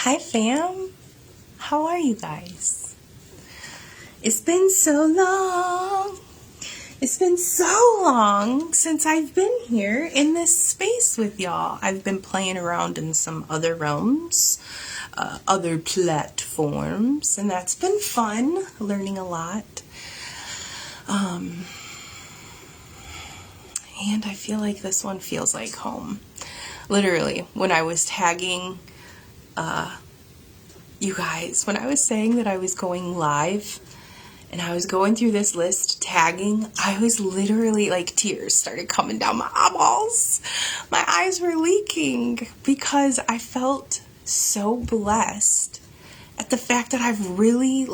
Hi fam, how are you guys? It's been so long. It's been so long since I've been here in this space with y'all. I've been playing around in some other realms, other platforms, and that's been fun, learning a lot. And I feel like this one feels like home. Literally, when I was tagging you guys, when I was saying that I was going live and I was going through this list tagging, I was literally like, tears started coming down my eyeballs. My eyes were leaking because I felt so blessed at the fact that I've really,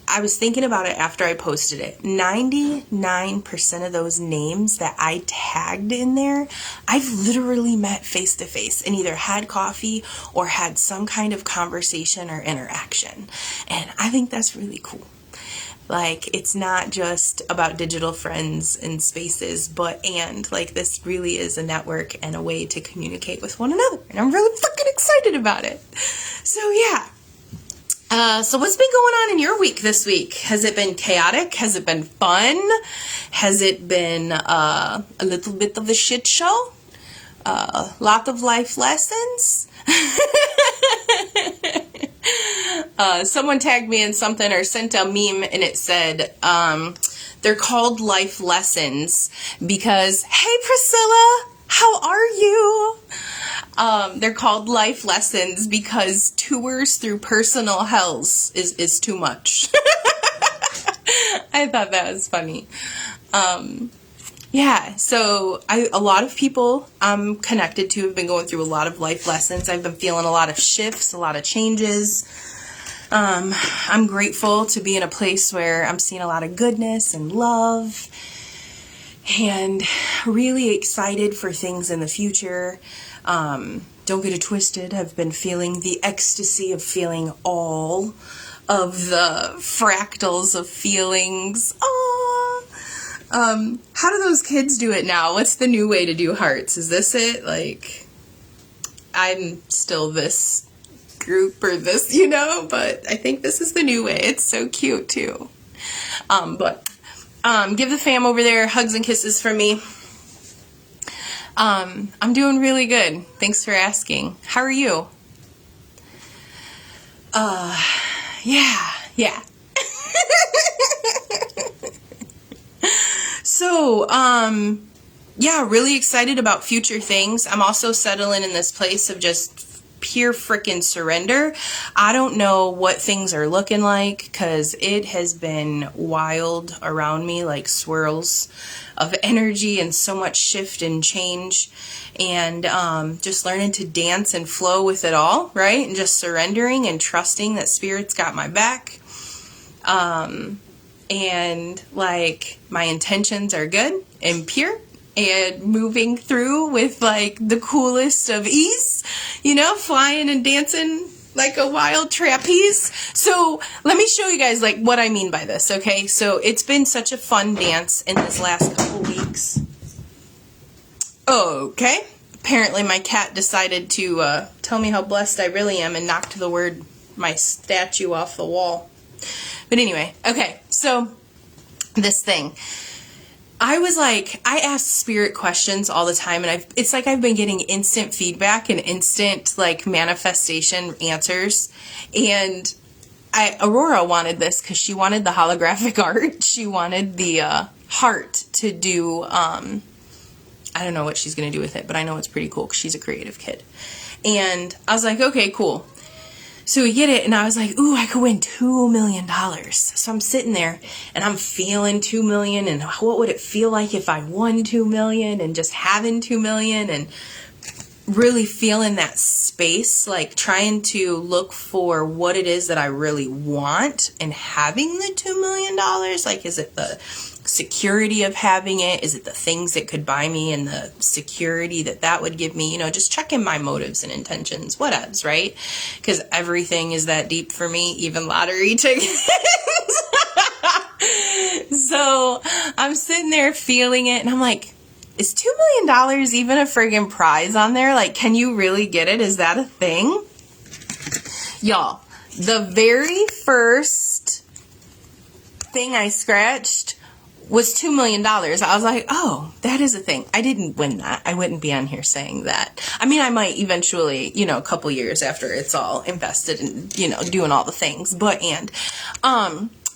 I was thinking about it after I posted it. 99% of those names that I tagged in there, I've literally met face to face and either had coffee or had some kind of conversation or interaction. And I think that's really cool. It's not just about digital friends and spaces, this really is a network and a way to communicate with one another. And I'm really fucking excited about it. So yeah. So what's been going on in your week this week? Has it been chaotic? Has it been fun? Has it been a little bit of a shit show? Lot of life lessons? Someone tagged me in something or sent a meme and it said, they're called life lessons because, hey Priscilla, how are you? They're called life lessons because tours through personal hells is too much. I thought that was funny. So a lot of people I'm connected to have been going through a lot of life lessons. I've been feeling a lot of shifts, a lot of changes. I'm grateful to be in a place where I'm seeing a lot of goodness and love and really excited for things in the future. Don't get it twisted. I've been feeling the ecstasy of feeling all of the fractals of feelings. How do those kids do it now? What's the new way to do hearts? Is this it? I'm still this group or this, but I think this is the new way. It's so cute too. Give the fam over there hugs and kisses from me. I'm doing really good. Thanks for asking. How are you? Yeah. So, really excited about future things. I'm also settling in this place of just pure freaking surrender. I don't know what things are looking like because it has been wild around me, like swirls of energy and so much shift and change, and just learning to dance and flow with it all, right? And just surrendering and trusting that Spirit's got my back. And my intentions are good and pure and moving through with the coolest of ease, flying and dancing like a wild trapeze. So let me show you guys what I mean by this, okay? So it's been such a fun dance in this last couple weeks. Okay. Apparently my cat decided to tell me how blessed I really am and knocked my statue off the wall. But anyway, okay, so this thing. I ask Spirit questions all the time, and it's like I've been getting instant feedback and instant manifestation answers. And Aurora wanted this because she wanted the holographic art. She wanted the heart to do, I don't know what she's going to do with it, but I know it's pretty cool because she's a creative kid. And I was like, okay, cool. So we get it, and I was like, ooh, I could win $2 million. So I'm sitting there, and I'm feeling $2 million, and what would it feel like if I won $2 million, and just having $2 million, and really feeling that space, trying to look for what it is that I really want, and having the $2 million, is it the security of having it? Is it the things it could buy me and the security that would give me? Just checking my motives and intentions, whatevs, right? Because everything is that deep for me, even lottery tickets. So I'm sitting there feeling it, and I'm like, is $2 million even a friggin' prize on there? Like, can you really get it? Is that a thing? Y'all, the very first thing I scratched was $2 million. I was like, oh, that is a thing. I didn't win that. I wouldn't be on here saying that. I mean, I might eventually, you know, a couple years after it's all invested and, you know, doing all the things. But,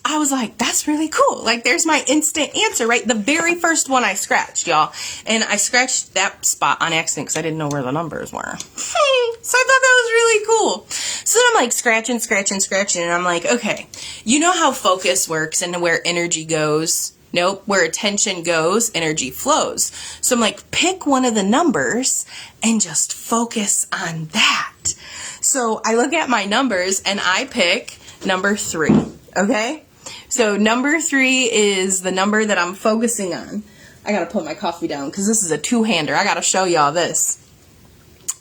I was like, that's really cool. Like, there's my instant answer, right? The very first one I scratched, y'all. And I scratched that spot on accident because I didn't know where the numbers were. So I thought that was really cool. So then I'm like scratching, and I'm like, okay, you know how focus works and where energy goes? Nope, where attention goes, energy flows. So I'm like, pick one of the numbers and just focus on that. So I look at my numbers and I pick number 3, okay? So number 3 is the number that I'm focusing on. I gotta put my coffee down because this is a two-hander. I gotta show y'all this.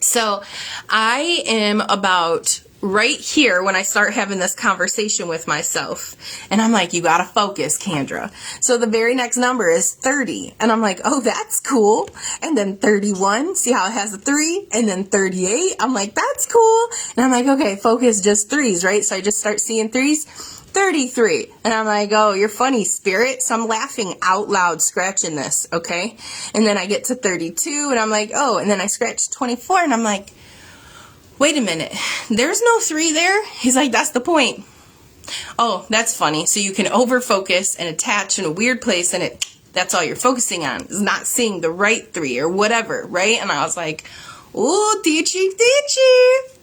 So I am about right here when I start having this conversation with myself. And I'm like, you gotta focus, Kendra. So the very next number is 30. And I'm like, oh, that's cool. And then 31, see how it has a 3? And then 38, I'm like, that's cool. And I'm like, okay, focus just 3s, right? So I just start seeing 3s. 33. And I'm like, oh, you're funny, spirit. So I'm laughing out loud, scratching this, okay? And then I get to 32, and I'm like, oh, and then I scratch 24, and I'm like, wait a minute, there's no 3 there? He's like, that's the point. Oh, that's funny. So you can over-focus and attach in a weird place, and that's all you're focusing on, is not seeing the right 3 or whatever, right? And I was like, ooh, teachy.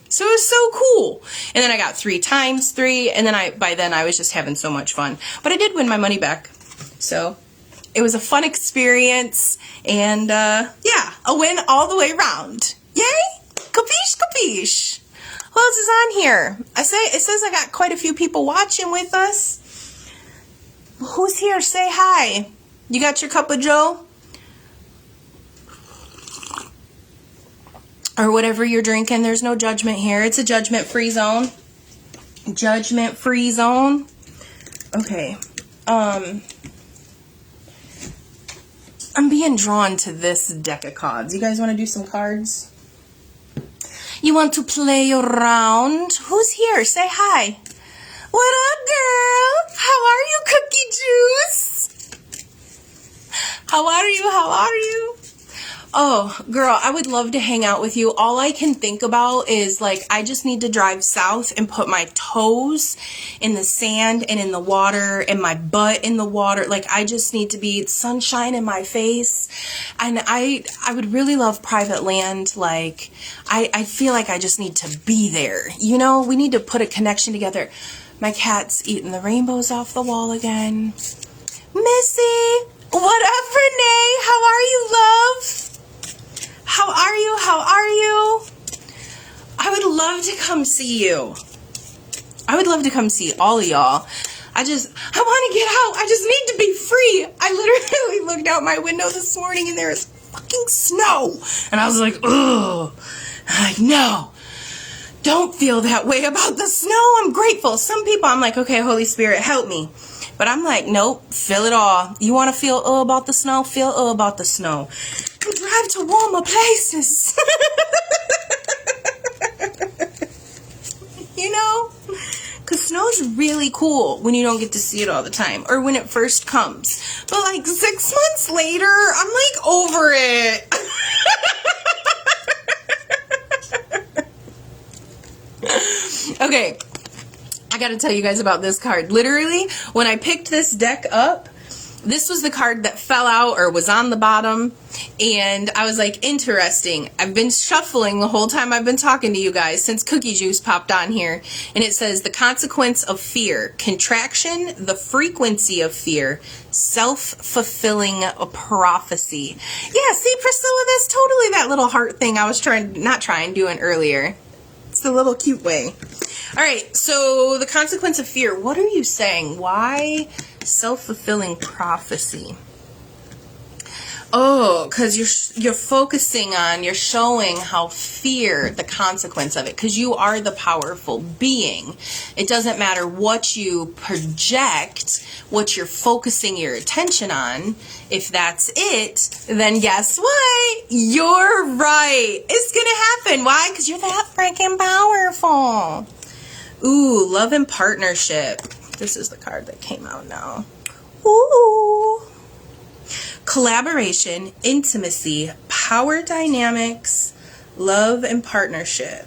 So it was so cool. And then I got 3 times 3, and then by then I was just having so much fun. But I did win my money back. So it was a fun experience, and yeah, a win all the way around. Yay! Capiche. Who else is on here? It says I got quite a few people watching with us. Who's here? Say hi. You got your cup of joe? Or whatever you're drinking. There's no judgment here. It's a judgment-free zone. Judgment-free zone. Okay. I'm being drawn to this deck of cards. You guys want to do some cards? You want to play around? Who's here? Say hi. What up, girl? How are you, Cookie Juice? How are you? Oh, girl, I would love to hang out with you. All I can think about is, like, I just need to drive south and put my toes in the sand and in the water and my butt in the water. Like, I just need to be sunshine in my face. And I would really love private land. Like, I feel like I just need to be there. You know, we need to put a connection together. My cat's eating the rainbows off the wall again. Missy, what up, Renee? How are you, love? How are you? I would love to come see you. I would love to come see all of y'all. I want to get out. I just need to be free. I literally looked out my window this morning and there is fucking snow. And I was like, ugh. Like, no. Don't feel that way about the snow. I'm grateful. Some people, I'm like, okay, Holy Spirit, help me. But I'm like, nope, feel it all. You want to feel about the snow? Feel about the snow. And drive to warmer places. You know? Because snow's really cool when you don't get to see it all the time. Or when it first comes. But like 6 months later, I'm like over it. Okay. I gotta tell you guys about this card. Literally, when I picked this deck up, this was the card that fell out or was on the bottom. And I was like, interesting. I've been shuffling the whole time I've been talking to you guys since Cookie Juice popped on here. And it says, the consequence of fear. Contraction, the frequency of fear. Self-fulfilling prophecy. Yeah, see, Priscilla, that's totally that little heart thing I was doing earlier. It's the little cute way. All right, so the consequence of fear. What are you saying? Why self-fulfilling prophecy? Oh, because you're focusing on, you're showing how fear, the consequence of it, because you are the powerful being. It doesn't matter what you project, what you're focusing your attention on. If that's it, then guess what? You're right. It's gonna happen. Why? Because you're that freaking powerful. Ooh, love and partnership. This is the card that came out now. Ooh. Collaboration, intimacy, power dynamics, love and partnership.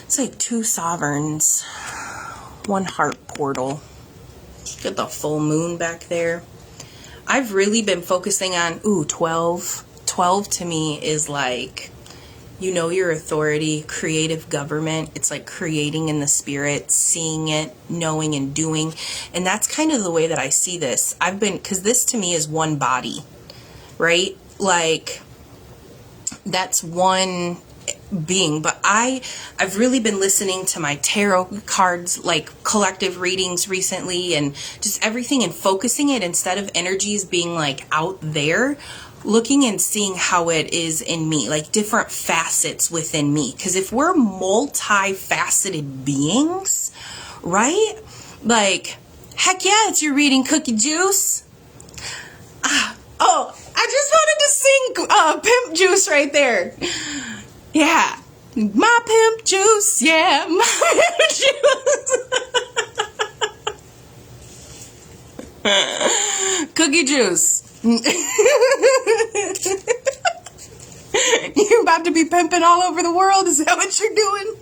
It's like two sovereigns, one heart portal. Get the full moon back there. I've really been focusing on, 12. 12 to me is like, you know, your authority, creative government. It's like creating in the spirit, seeing it, knowing and doing. And that's kind of the way that I see this. Because this to me is one body, right? Like, that's one being. But I've really been listening to my tarot cards, like collective readings recently, and just everything, and focusing it instead of energies being like out there, looking and seeing how it is in me, like different facets within me. Because if we're multifaceted beings, right? Like, heck yeah, it's your reading, Cookie Juice. Oh, I just wanted to sing Pimp Juice right there. Yeah, my pimp juice, yeah, my pimp juice. Cookie Juice. You about to be pimping all over the world? Is that what you're doing?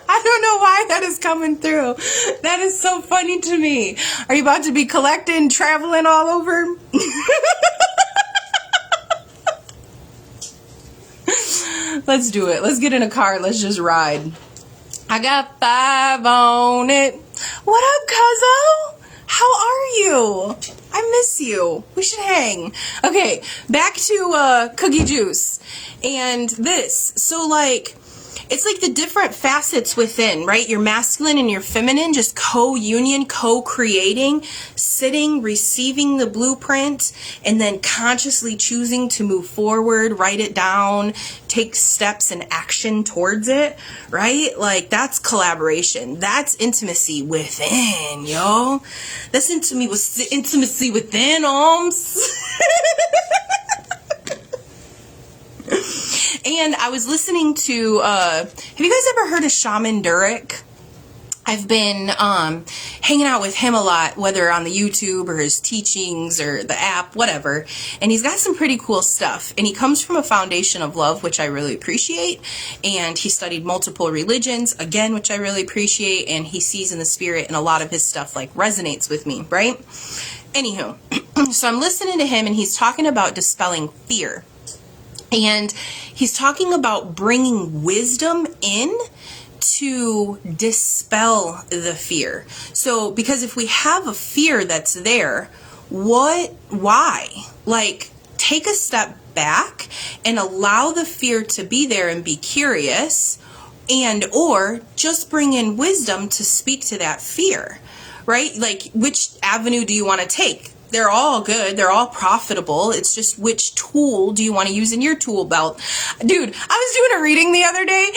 I don't know why that is coming through. That is so funny to me. Are you about to be collecting, traveling all over? Let's do it. Let's get in a car. Let's just ride. I got 5 on it. What up, Cuzzo? How are you? I miss you. We should hang. Okay, back to Cookie Juice. And this. So, like, it's like the different facets within, right? Your masculine and your feminine, just co-union, co-creating, sitting, receiving the blueprint, and then consciously choosing to move forward, write it down, take steps and action towards it, right? Like, that's collaboration. That's intimacy within, yo. That's intimacy within, And I was listening to, have you guys ever heard of Shaman Durek? I've been hanging out with him a lot, whether on the YouTube or his teachings or the app, whatever. And he's got some pretty cool stuff. And he comes from a foundation of love, which I really appreciate. And he studied multiple religions, again, which I really appreciate. And he sees in the spirit, and a lot of his stuff like resonates with me, right? Anywho, so I'm listening to him, and he's talking about dispelling fear. And he's talking about bringing wisdom in to dispel the fear. So, because if we have a fear that's there, why? Like, take a step back and allow the fear to be there and be curious, and or just bring in wisdom to speak to that fear, right? Like, which avenue do you want to take? They're all good. They're all profitable. It's just which tool do you want to use in your tool belt? Dude, I was doing a reading the other day.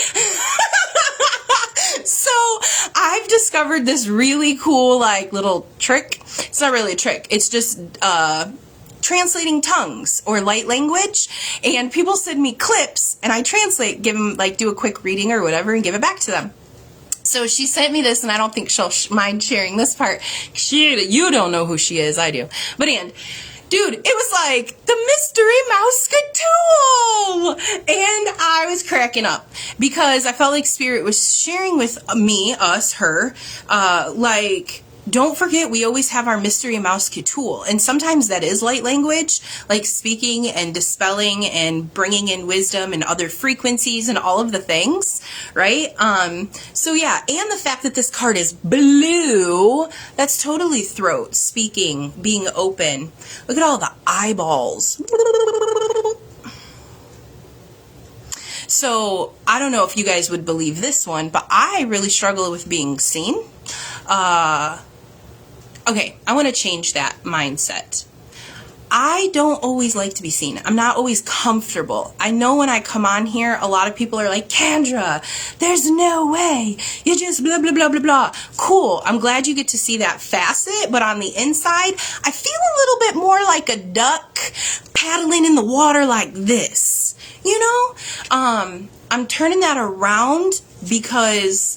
So I've discovered this really cool, like, little trick. It's not really a trick. It's just translating tongues or light language. And people send me clips, and I translate, give them, like, do a quick reading or whatever, and give it back to them. So she sent me this, and I don't think she'll mind sharing this part. You don't know who she is. I do. But, and, dude, it was like the Mystery Mouse tool. And I was cracking up because I felt like Spirit was sharing with me, us, her, like, don't forget, we always have our Mystery Mouse tool. And sometimes that is light language, like speaking and dispelling and bringing in wisdom and other frequencies and all of the things, right? So yeah, and the fact that this card is blue, that's totally throat, speaking, being open. Look at all the eyeballs. So I don't know if you guys would believe this one, but I really struggle with being seen. Okay, I want to change that mindset. I don't always like to be seen. I'm not always comfortable. I know when I come on here, a lot of people are like, Kendra, there's no way. You just blah, blah, blah, blah, blah. Cool. I'm glad you get to see that facet. But on the inside, I feel a little bit more like a duck paddling in the water like this. You know? I'm turning that around because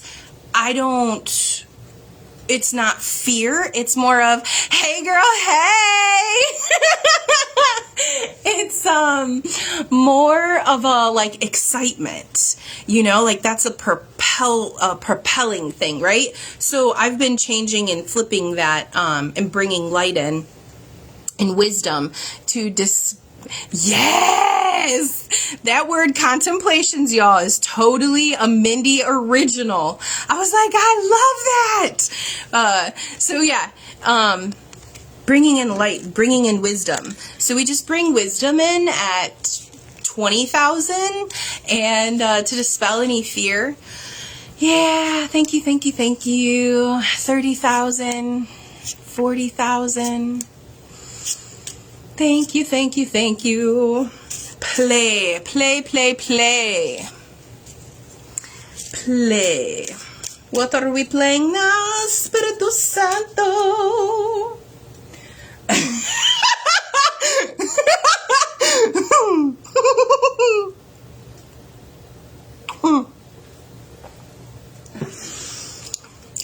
it's not fear. It's more of, hey girl, hey. It's more of a like excitement, you know, like that's a propelling thing, right? So I've been changing and flipping that and bringing light in and wisdom to Yes! That word contemplations, y'all, is totally a Mindy original. I was like, I love that! So yeah, bringing in light, bringing in wisdom. So we just bring wisdom in at 20,000 and to dispel any fear. Yeah, thank you, thank you, thank you. 30,000, 40,000. Thank you, thank you, thank you. Play, play, play, play. Play. What are we playing now? Espiritu Santo.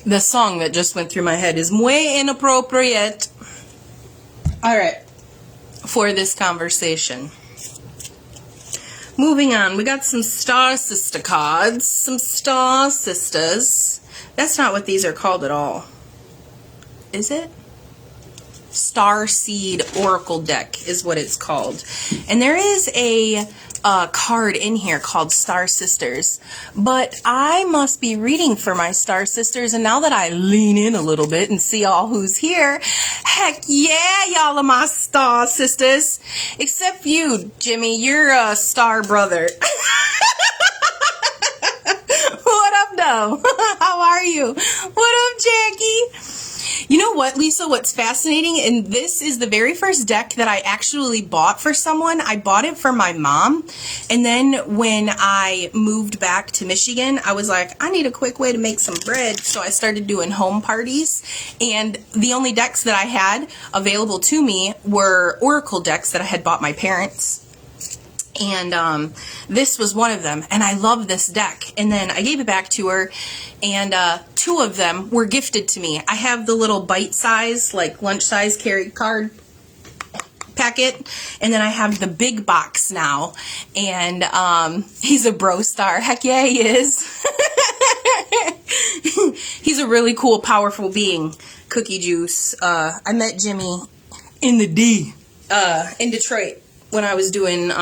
The song that just went through my head is muy inappropriate. All right. For this conversation. Moving on, we got some Star Sister cards, some Star Sisters. That's not what these are called at all. Is it? Star Seed Oracle deck is what it's called. And there is a card in here called Star Sisters, but I must be reading for my Star Sisters, and now that I lean in a little bit and see all who's here, heck yeah, y'all are my Star Sisters, except you, Jimmy, you're a Star Brother. What up, though? How are you? What up, Jackie? You know what, Lisa, what's fascinating, and this is the very first deck that I actually bought for someone. I bought it for my mom, and then when I moved back to Michigan, I was like, I need a quick way to make some bread, so I started doing home parties, and the only decks that I had available to me were Oracle decks that I had bought my parents. And this was one of them, and I love this deck. And then I gave it back to her, and 2 of them were gifted to me. I have the little bite size, like lunch size carry card packet, and then I have the big box now. And he's a bro star. Heck yeah, he is. He's a really cool, powerful being. Cookie Juice. I met Jimmy in the D in Detroit when I was doing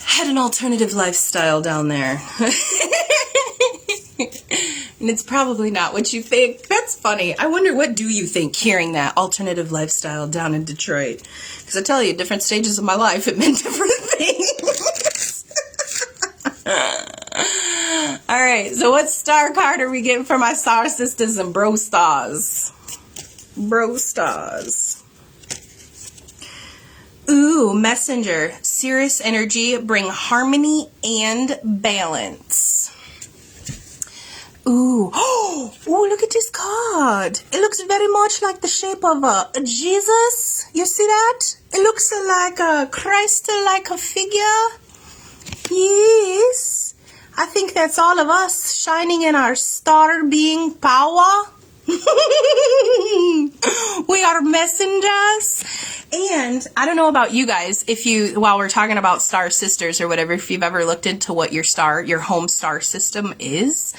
had an alternative lifestyle down there. And it's probably not what you think. That's funny. I wonder, what do you think hearing that alternative lifestyle down in Detroit? Because I tell you, different stages of my life, it meant different things. All right, so what star card are we getting for my Star Sisters and Bro Stars? Bro Stars. Ooh, Messenger. Cirrus energy, bring harmony and balance. Ooh. Oh, look at this card. It looks very much like the shape of a Jesus. You see that? It looks like a Christ-like a figure. Yes. I think that's all of us shining in our star being power. We are messengers. And I don't know about you guys, if you, while we're talking about Star Sisters or whatever, if you've ever looked into what your home star system is.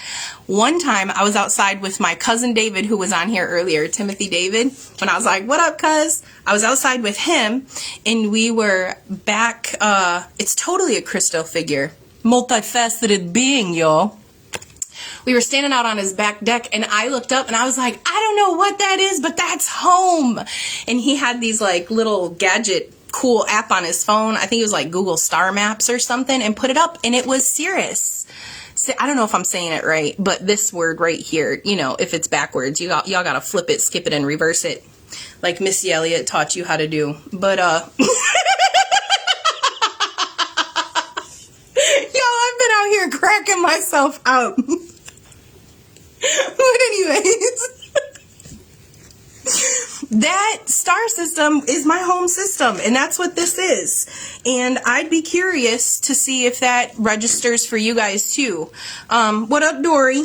One time I was outside with my cousin David, who was on here earlier, Timothy David, when I was like, what up, cuz? I was outside with him, and we were back, it's totally a crystal figure. Multifaceted being, y'all. We were standing out on his back deck, and I looked up and I was like, I don't know what that is, but that's home. And he had these like little gadget cool app on his phone. I think it was like Google Star Maps or something, and put it up, and it was Cirrus. I don't know if I'm saying it right, but this word right here, you know, if it's backwards, y'all got to flip it, skip it, and reverse it, like Missy Elliott taught you how to do. But I've been out here cracking myself out. But anyways, that star system is my home system, and that's what this is. And I'd be curious to see if that registers for you guys too. What up, Dory?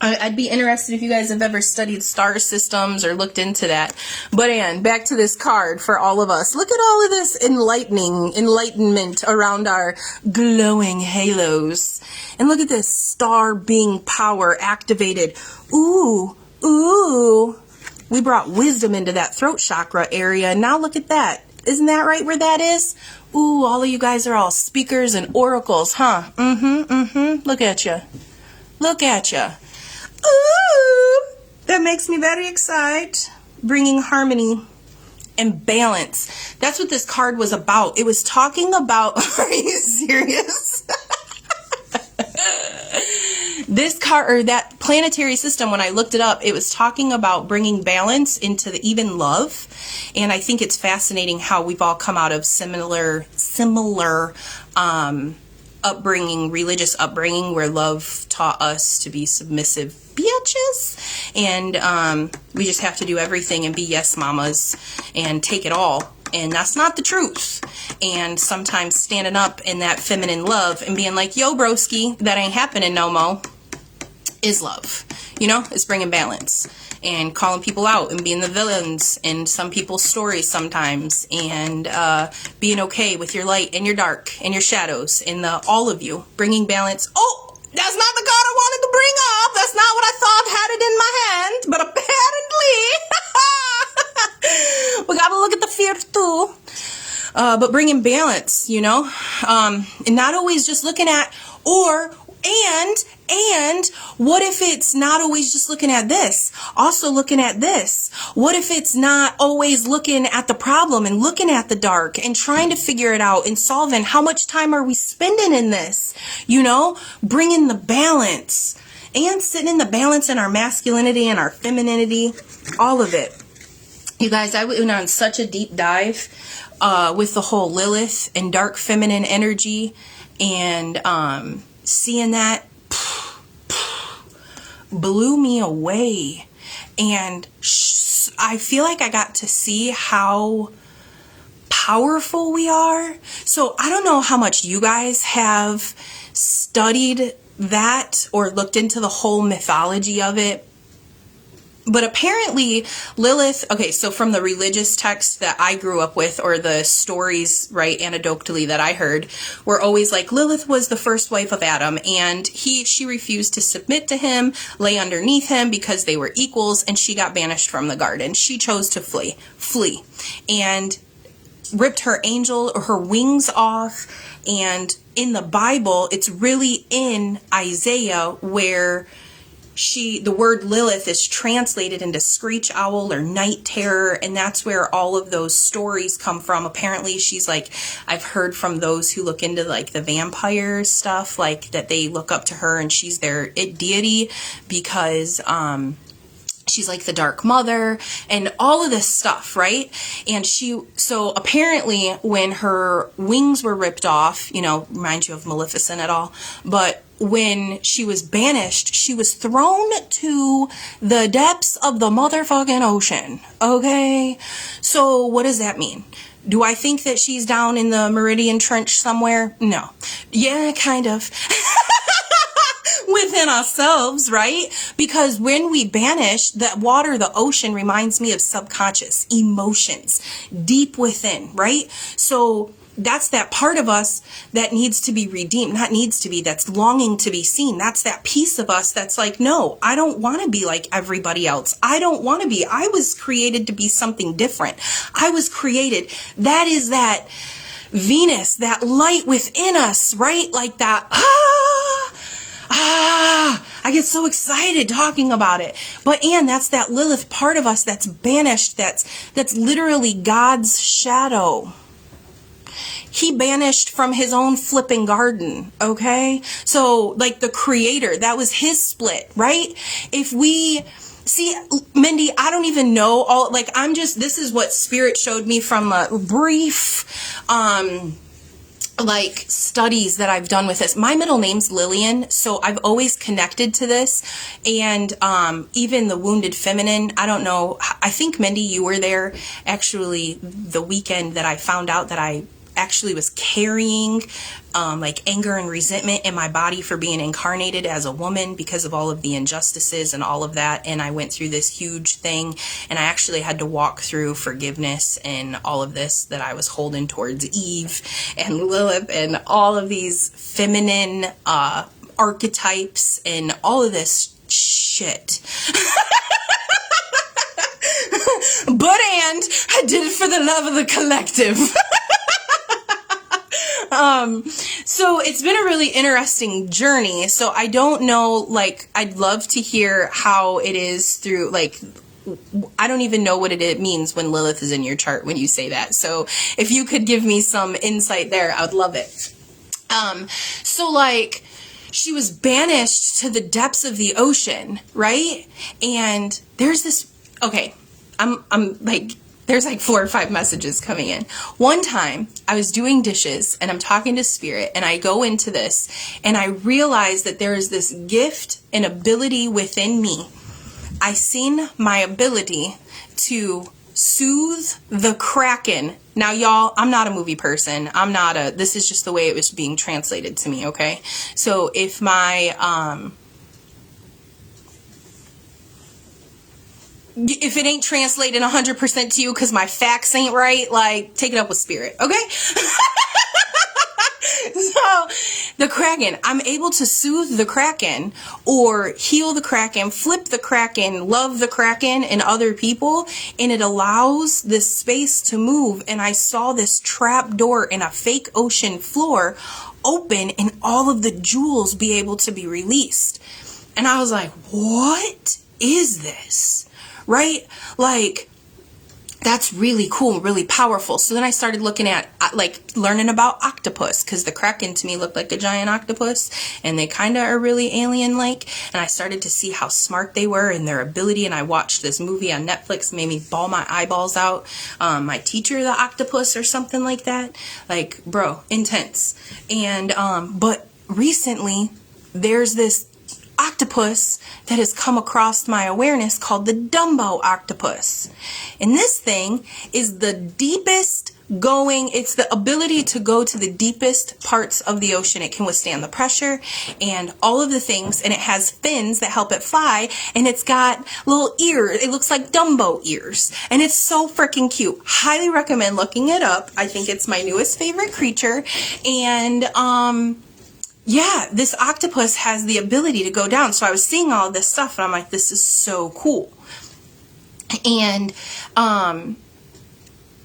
I'd be interested if you guys have ever studied star systems or looked into that. But Ann, back to this card for all of us. Look at all of this enlightenment around our glowing halos. And look at this star being power activated. Ooh, ooh. We brought wisdom into that throat chakra area. Now look at that. Isn't that right where that is? Ooh, all of you guys are all speakers and oracles, huh? Look at you. Look at you. Ooh, that makes me very excited. Bringing harmony and balance. That's what this card was about. It was talking about, are you serious? This card, or that planetary system, when I looked it up, it was talking about bringing balance into even love. And I think it's fascinating how we've all come out of similar upbringing, religious upbringing, where love taught us to be submissive bitches, and we just have to do everything and be yes mamas and take it all, and that's not the truth. And sometimes standing up in that feminine love and being like, yo broski, that ain't happening no mo, is love. You know, it's bringing balance and calling people out and being the villains in some people's stories sometimes, and being okay with your light and your dark and your shadows and all of you, bringing balance. Oh, that's not the card I wanted to bring up. That's not what I thought had it in my hand, but apparently we gotta look at the fear too. But bringing balance, you know, and not always just looking at, and what if it's not always just looking at this? Also looking at this. What if it's not always looking at the problem and looking at the dark and trying to figure it out and solving? How much time are we spending in this? You know, bringing the balance and sitting in the balance in our masculinity and our femininity, all of it. You guys, I went on such a deep dive with the whole Lilith and dark feminine energy, and seeing that blew me away. And I feel like I got to see how powerful we are. So I don't know how much you guys have studied that or looked into the whole mythology of it. But apparently Lilith, okay, so from the religious text that I grew up with, or the stories, right, anecdotally that I heard, were always like Lilith was the first wife of Adam, and she refused to submit to him, lay underneath him because they were equals, and she got banished from the garden. She chose to flee, and ripped her wings off. And in the Bible, it's really in Isaiah where the word Lilith is translated into screech owl or night terror, and that's where all of those stories come from. Apparently she's like, I've heard from those who look into like the vampire stuff, like that they look up to her and she's their deity because she's like the dark mother and all of this stuff, right? And so apparently when her wings were ripped off, you know, remind you of Maleficent at all, but when she was banished, she was thrown to the depths of the motherfucking ocean, okay? So what does that mean? Do I think that she's down in the Meridian Trench somewhere? No. Yeah, kind of. Within ourselves, right? Because when we banish, that water, the ocean, reminds me of subconscious emotions deep within, right? So that's that part of us that needs to be redeemed. Not needs to be, that's longing to be seen. That's that piece of us that's like, no, I don't want to be like everybody else. I don't want to be. I was created to be something different. I was created. That is that Venus, that light within us, right? Like that, I get so excited talking about it. But that's that Lilith part of us that's banished, that's literally God's shadow. he banished from his own flipping garden, okay? So, like, the creator, that was his split, right? If we... See, Mindy, I don't even know all, like, this is what Spirit showed me from a brief, like, studies that I've done with this. My middle name's Lillian, so I've always connected to this. And even the wounded feminine, I don't know, I think, Mindy, you were there actually the weekend that I found out that I actually was carrying like anger and resentment in my body for being incarnated as a woman because of all of the injustices and all of that. And I went through this huge thing, and I actually had to walk through forgiveness and all of this that I was holding towards Eve and Lilith and all of these feminine archetypes and all of this shit. I did it for the love of the collective. So it's been a really interesting journey. So I don't know, like, I'd love to hear how it is through, like, I don't even know what it means when Lilith is in your chart when you say that. So if you could give me some insight there, I would love it. So, like, she was banished to the depths of the ocean, right? And there's this, okay, I'm like, there's like 4 or 5 messages coming in. One time I was doing dishes and I'm talking to Spirit, and I go into this and I realize that there is this gift and ability within me. I seen my ability to soothe the Kraken. Now, y'all, I'm not a movie person. This is just the way it was being translated to me, okay? So if my, if it ain't translated 100% to you because my facts ain't right, like, take it up with Spirit, okay? So, the Kraken, I'm able to soothe the Kraken or heal the Kraken, flip the Kraken, love the Kraken and other people, and it allows this space to move. And I saw this trap door in a fake ocean floor open and all of the jewels be able to be released. And I was like, what is this? Right? Like, that's really cool, really powerful. So then I started looking at, like, learning about octopus, because the Kraken to me looked like a giant octopus, and they kind of are really alien-like. And I started to see how smart they were and their ability. And I watched this movie on Netflix, made me bawl my eyeballs out. My Teacher, the Octopus, or something like that. Like, bro, intense. And but recently, there's this octopus that has come across my awareness called the Dumbo octopus. And this thing is the deepest going, it's the ability to go to the deepest parts of the ocean. It can withstand the pressure and all of the things, and it has fins that help it fly, and it's got little ears. It looks like Dumbo ears, and it's so freaking cute. Highly recommend looking it up. I think it's my newest favorite creature. And yeah, this octopus has the ability to go down. So I was seeing all this stuff and I'm like, this is so cool. And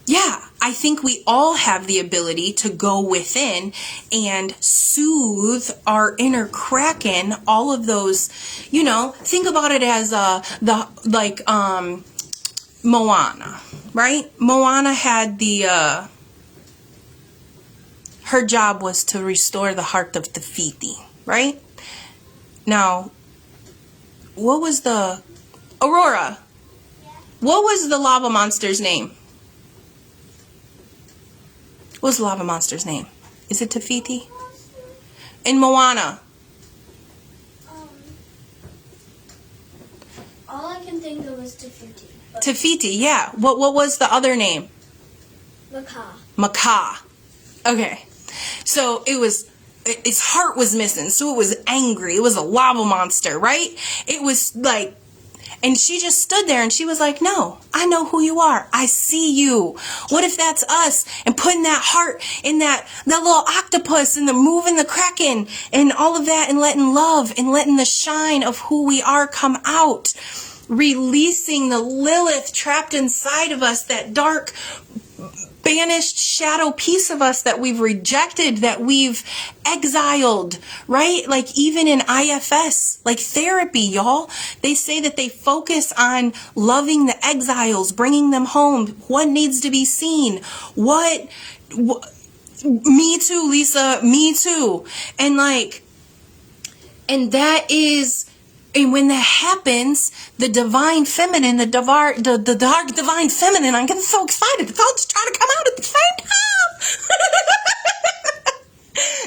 yeah, I think we all have the ability to go within and soothe our inner Kraken. All of those, you know, think about it as Moana, right? Moana had the her job was to restore the heart of Te right? Now, what was the... Aurora, what was the lava monster's name? What was the lava monster's name? Is it Te Fiti? In Moana. All I can think of was Te Fiti. Te Fiti, yeah. What was the other name? Macaw. Macaw. Okay. So it was, its heart was missing, so it was angry. It was a lava monster, right? It was like, and she just stood there and she was like, no, I know who you are. I see you. What if that's us? And putting that heart in that little octopus and the moving the Kraken and all of that, and letting love and letting the shine of who we are come out. Releasing the Lilith trapped inside of us, that dark, banished shadow piece of us that we've rejected, that we've exiled, right? Like even in IFS, like therapy, y'all, they say that they focus on loving the exiles, bringing them home. What needs to be seen? What Me too, Lisa. Me too. And like, and that is, and when that happens, the divine feminine, the dark divine feminine, I'm getting so excited. It's all just trying to come out at the same time.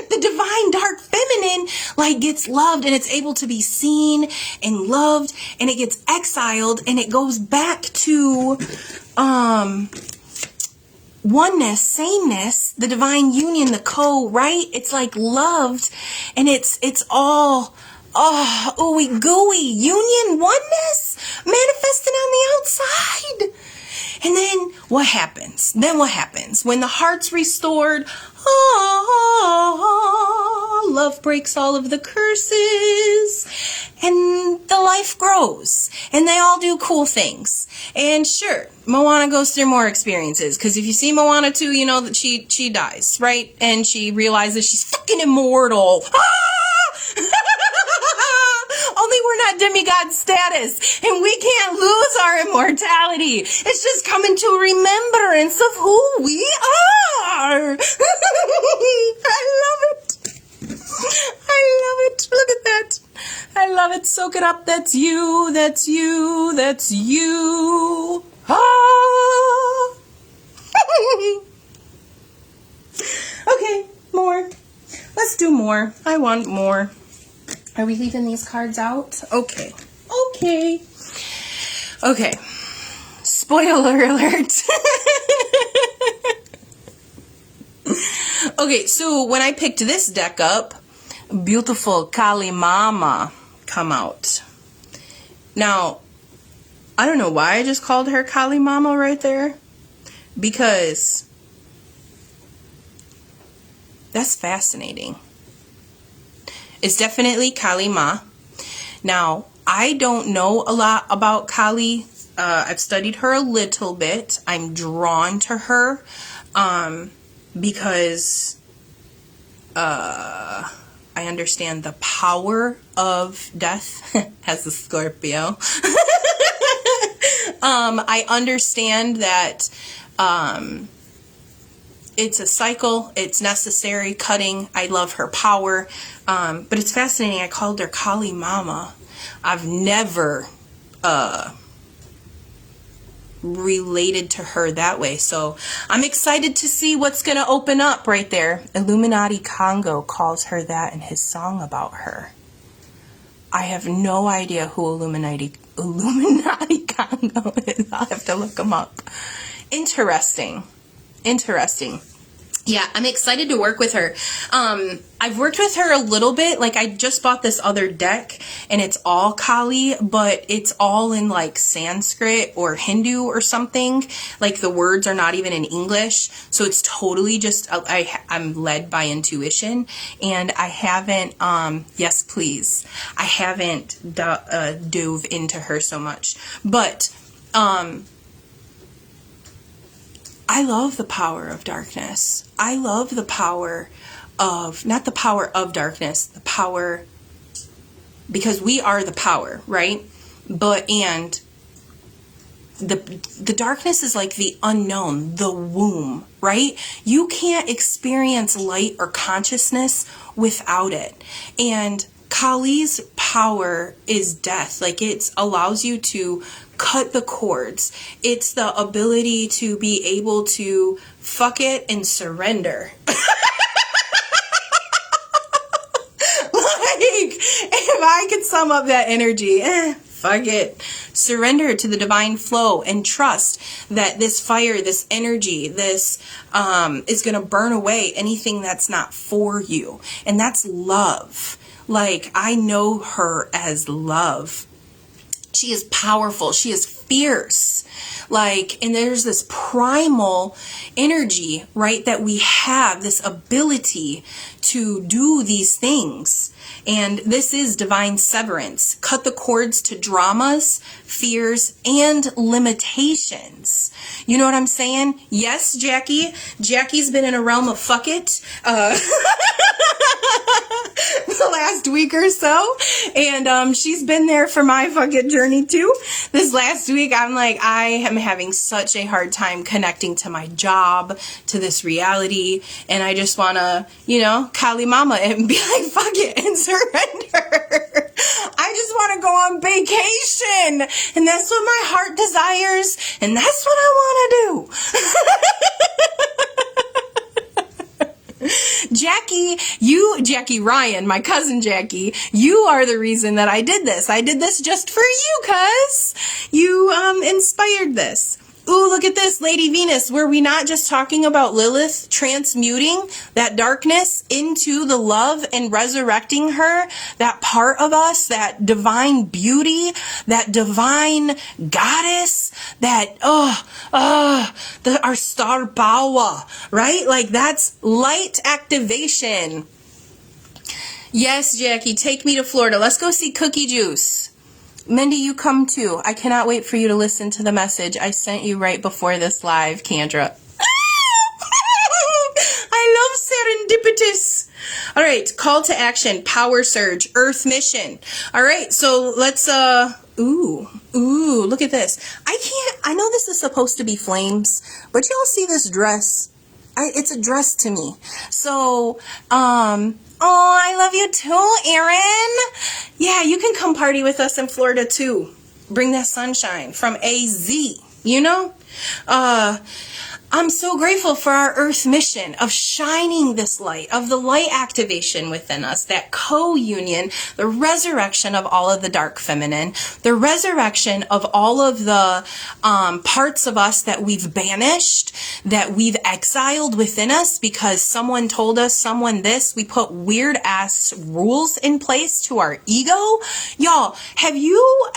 The divine dark feminine like gets loved, and it's able to be seen and loved, and it gets exiled, and it goes back to oneness, sameness, the divine union, the right? It's like loved, and it's all ooey gooey union, oneness manifesting on the outside. And then what happens? When the heart's restored, love breaks all of the curses, and the life grows, and they all do cool things. And sure, Moana goes through more experiences, because if you see Moana 2, you know that she dies, right? And she realizes she's fucking immortal. Only we're not demigod status, and we can't lose our immortality. It's just coming to a remembrance of who we are. I love it. I love it. Look at that. I love it. Soak it up. That's you. That's you. That's you. Ah. Okay, more. Let's do more. I want more. Are we leaving these cards out? Okay. Spoiler alert. Okay, so when I picked this deck up, beautiful Kali Mama come out. Now, I don't know why I just called her Kali Mama right there, because that's fascinating. It's definitely Kali Ma. Now, I don't know a lot about Kali. I've studied her a little bit. I'm drawn to her because I understand the power of death as a Scorpio. I understand that it's a cycle. It's necessary. Cutting. I love her power. But it's fascinating. I called her Kali Mama. I've never related to her that way. So I'm excited to see what's going to open up right there. Illuminati Congo calls her that in his song about her. I have no idea who Illuminati Congo is. I'll have to look him up. Interesting. Yeah, I'm excited to work with her. I've worked with her a little bit. Like, I just bought this other deck, and it's all Kali, but it's all in, like, Sanskrit or Hindu or something. Like, the words are not even in English. So it's totally just, I'm led by intuition. And I haven't, yes, please. I haven't dove into her so much. But, I love the power of darkness. I love the power of, not the power of darkness, the power, because we are the power, right? But, and the darkness is like the unknown, the womb, right? You can't experience light or consciousness without it. And Kali's power is death. Like, it allows you to cut the cords. It's the ability to be able to fuck it and surrender. Like, if I could sum up that energy, fuck it. Surrender to the divine flow and trust that this fire, this energy, this is going to burn away anything that's not for you. And that's love. Like, I know her as love. She is powerful. She is fierce. Like, and there's this primal energy, right, that we have, this ability to do these things. And this is divine severance. Cut the cords to dramas, fears, and limitations. You know what I'm saying? Yes, Jackie. Jackie's been in a realm of fuck it. the last week or so. And she's been there for my fucking journey too. This last week, I'm like, I am having such a hard time connecting to my job, to this reality. And I just want to, you know, Kali Mama and be like, fuck it, and surrender. I just want to go on vacation. And that's what my heart desires. And that's what I want to do. Jackie Ryan, my cousin Jackie, you are the reason that I did this. I did this just for you, cuz you inspired this. Ooh, look at this, Lady Venus. Were we not just talking about Lilith transmuting that darkness into the love and resurrecting her, that part of us, that divine beauty, that divine goddess, that, our star power, right? Like that's light activation. Yes, Jackie, take me to Florida. Let's go see Cookie Juice. Mindy, you come too. I cannot wait for you to listen to the message I sent you right before this live, Kendra. I love serendipitous. All right, call to action, power surge, earth mission. All right, so let's, ooh, look at this. I know this is supposed to be flames, but y'all see this dress? It's a dress to me. So, oh, I love you too, Erin. Yeah, you can come party with us in Florida too. Bring that sunshine from AZ, you know? I'm so grateful for our earth mission of shining this light, of the light activation within us, that co-union, the resurrection of all of the dark feminine, the resurrection of all of the parts of us that we've banished, that we've exiled within us because someone told us, someone this, we put weird ass rules in place to our ego. Y'all, have you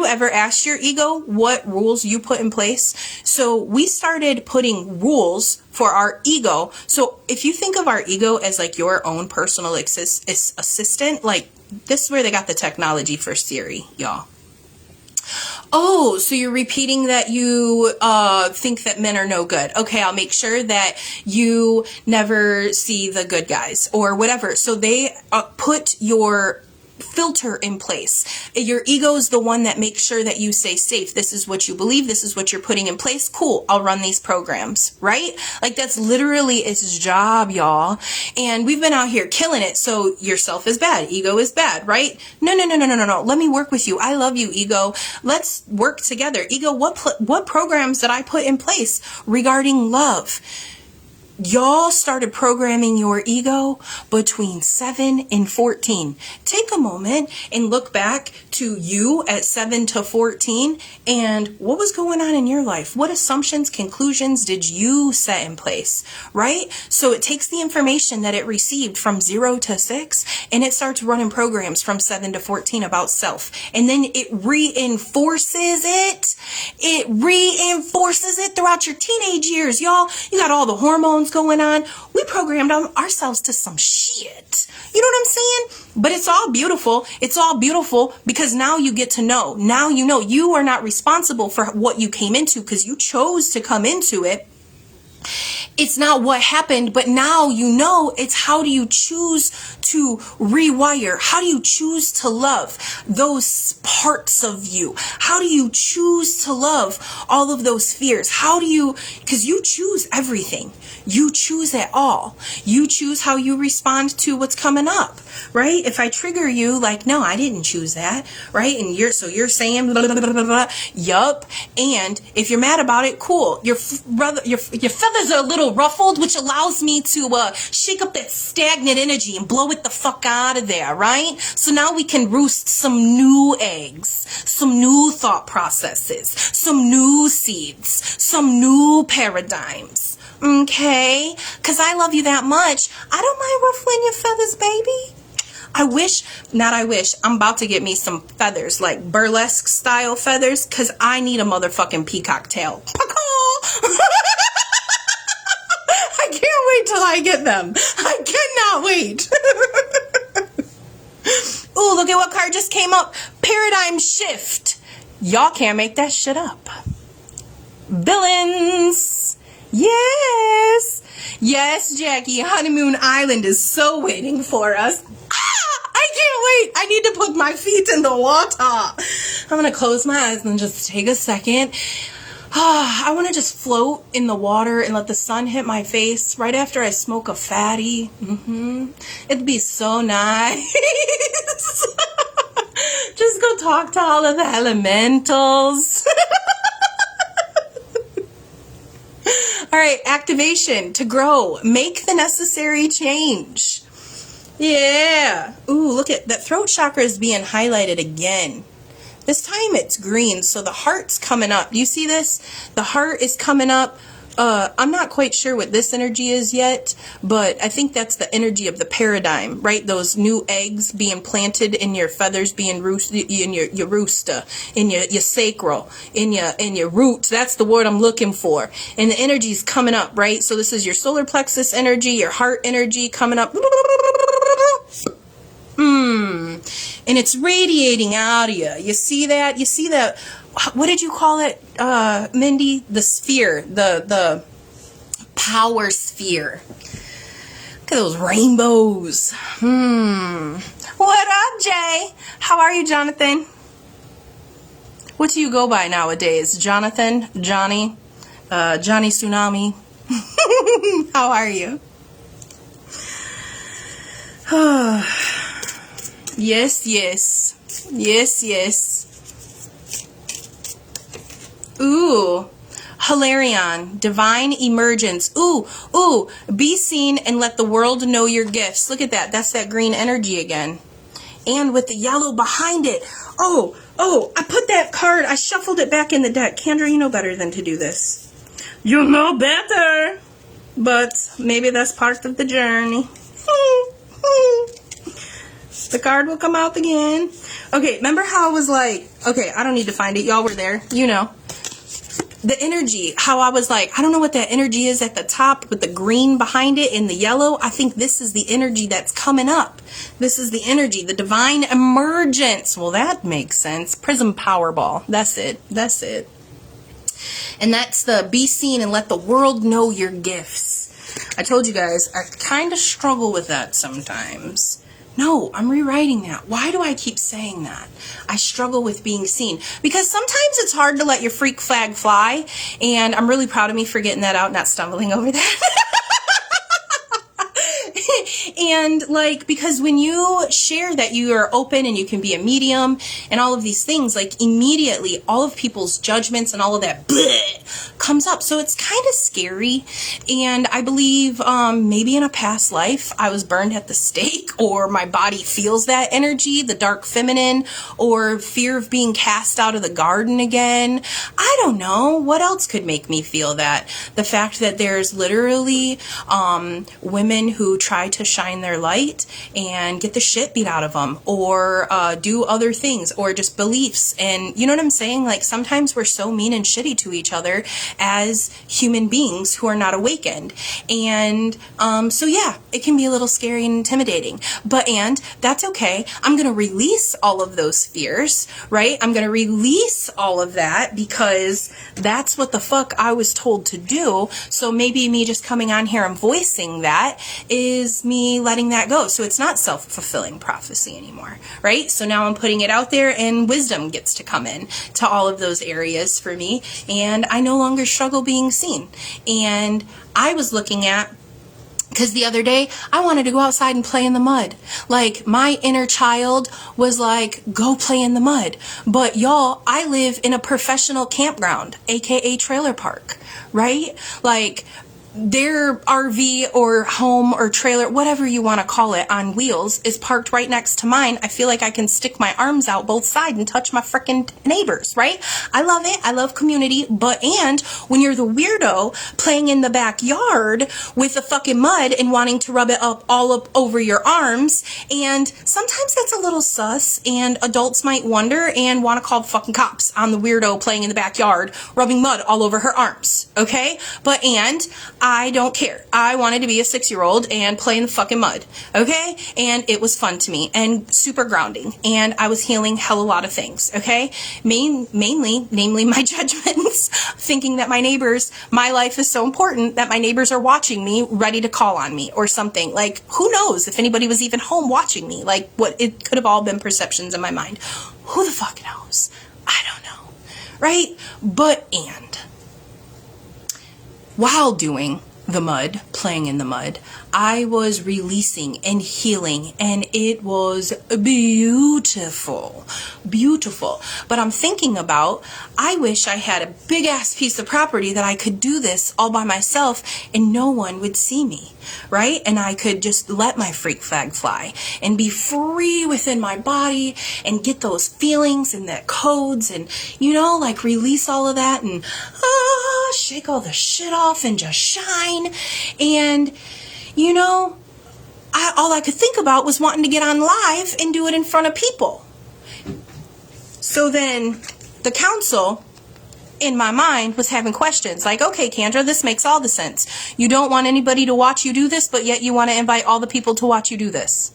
ever asked your ego what rules you put in place? So we started putting rules for our ego. So if you think of our ego as like your own personal assistant, like this is where they got the technology for Siri, y'all. Oh, so you're repeating that you think that men are no good. Okay, I'll make sure that you never see the good guys or whatever. So they put your filter in place. Your ego is the one that makes sure that you stay safe. This is what you believe. This is what you're putting in place. Cool. I'll run these programs, right? Like that's literally its job, y'all. And we've been out here killing it. So yourself is bad. Ego is bad, right? No. Let me work with you. I love you, ego. Let's work together. Ego, what programs did I put in place regarding love? Y'all started programming your ego between 7 and 14. Take a moment and look back to you at 7 to 14 and what was going on in your life? What assumptions, conclusions did you set in place, right? So it takes the information that it received from 0 to 6 and it starts running programs from 7 to 14 about self. And then it reinforces it. It reinforces it throughout your teenage years, y'all. You got all the hormones going on. We programmed ourselves to some shit. You know what I'm saying? But it's all beautiful. It's all beautiful because now you get to know. Now you know you are not responsible for what you came into because you chose to come into it. It's not what happened, but now you know it's how do you choose to rewire? How do you choose to love those parts of you? How do you choose to love all of those fears? How do you, because you choose everything. You choose it all. You choose how you respond to what's coming up, right? If I trigger you, like, no, I didn't choose that, right? And you're saying, blah, blah, blah, blah, blah. Yup. And if you're mad about it, cool. Your feathers are a little ruffled, which allows me to shake up that stagnant energy and blow it the fuck out of there, right? So now we can roost some new eggs, some new thought processes, some new seeds, some new paradigms. Okay? Because I love you that much. I don't mind ruffling your feathers, baby. I'm about to get me some feathers, like burlesque style feathers, because I need a motherfucking peacock tail. I can't wait till I get them. I cannot wait. Ooh, look at what card just came up. Paradigm shift. Y'all can't make that shit up. Villains. Yes. Yes, Jackie, Honeymoon Island is so waiting for us. I can't wait. I need to put my feet in the water. I'm going to close my eyes and just take a second. I want to just float in the water and let the sun hit my face right after I smoke a fatty. It'd be so nice. Just go talk to all of the elementals. All right, activation to grow. Make the necessary change. Yeah. Ooh, look at that throat chakra is being highlighted again. This time it's green, so the heart's coming up. Do you see this? The heart is coming up. I'm not quite sure what this energy is yet, but I think that's the energy of the paradigm, right? Those new eggs being planted in your feathers, being in your rooster, in your sacral, in your roots. That's the word I'm looking for. And the energy's coming up, right? So this is your solar plexus energy, your heart energy coming up. And it's radiating out of you. You see that? You see that? What did you call it, Mindy? The sphere, the power sphere. Look at those rainbows. What up, Jay? How are you, Jonathan? What do you go by nowadays? Jonathan? Johnny? Johnny Tsunami? How are you? Yes, yes. Yes, yes. Ooh. Hilarion. Divine emergence. Ooh, ooh. Be seen and let the world know your gifts. Look at that. That's that green energy again. And with the yellow behind it. Oh, I put that card. I shuffled it back in the deck. Kendra, you know better than to do this. You know better. But maybe that's part of the journey. The card will come out again. Okay, remember how I was like, okay, I don't need to find it. Y'all were there. You know. The energy, how I was like, I don't know what that energy is at the top with the green behind it and the yellow. I think this is the energy that's coming up. This is the energy, the divine emergence. Well, that makes sense. Prism Powerball. That's it. That's it. And that's the be seen and let the world know your gifts. I told you guys, I kind of struggle with that sometimes. No, I'm rewriting that. Why do I keep saying that? I struggle with being seen. Because sometimes it's hard to let your freak flag fly. And I'm really proud of me for getting that out, not stumbling over that. And like, because when you share that you are open and you can be a medium and all of these things, like immediately all of people's judgments and all of that bleh comes up. So it's kind of scary. And I believe maybe in a past life I was burned at the stake, or my body feels that energy, the dark feminine, or fear of being cast out of the garden again. I don't know. What else could make me feel that? The fact that there's literally women who try to shine their light and get the shit beat out of them, or do other things, or just beliefs. And you know what I'm saying? Like sometimes we're so mean and shitty to each other as human beings who are not awakened. And so yeah, it can be a little scary and intimidating, and that's okay. I'm going to release all of those fears, right? I'm going to release all of that because that's what the fuck I was told to do. So maybe me just coming on here and voicing that is me letting that go. So it's not self-fulfilling prophecy anymore, right? So now I'm putting it out there and wisdom gets to come in to all of those areas for me. And I no longer struggle being seen. And I was looking at, because the other day, I wanted to go outside and play in the mud. Like, my inner child was like, go play in the mud. But y'all, I live in a professional campground, aka trailer park, right? Like, their RV or home or trailer, whatever you want to call it, on wheels is parked right next to mine. I feel like I can stick my arms out both sides and touch my freaking neighbors, right? I love it. I love community. And when you're the weirdo playing in the backyard with the fucking mud and wanting to rub it all up over your arms, and sometimes that's a little sus, and adults might wonder and want to call the fucking cops on the weirdo playing in the backyard rubbing mud all over her arms, okay? I don't care. I wanted to be a 6-year-old and play in the fucking mud. Okay? And it was fun to me and super grounding. And I was healing hell a lot of things. Okay? Namely my judgments, thinking that my life is so important that my neighbors are watching me, ready to call on me or something. Like, who knows if anybody was even home watching me? Like, what, it could have all been perceptions in my mind. Who the fuck knows? I don't know. Right? But, and while doing the mud, playing in the mud, I was releasing and healing, and it was beautiful, beautiful. But I'm thinking about, I wish I had a big ass piece of property that I could do this all by myself and no one would see me, right? And I could just let my freak flag fly and be free within my body and get those feelings and that codes and, you know, like release all of that and shake all the shit off and just shine. And you know, all I could think about was wanting to get on live and do it in front of people. So then the council in my mind was having questions like, okay, Kendra, this makes all the sense. You don't want anybody to watch you do this, but yet you want to invite all the people to watch you do this.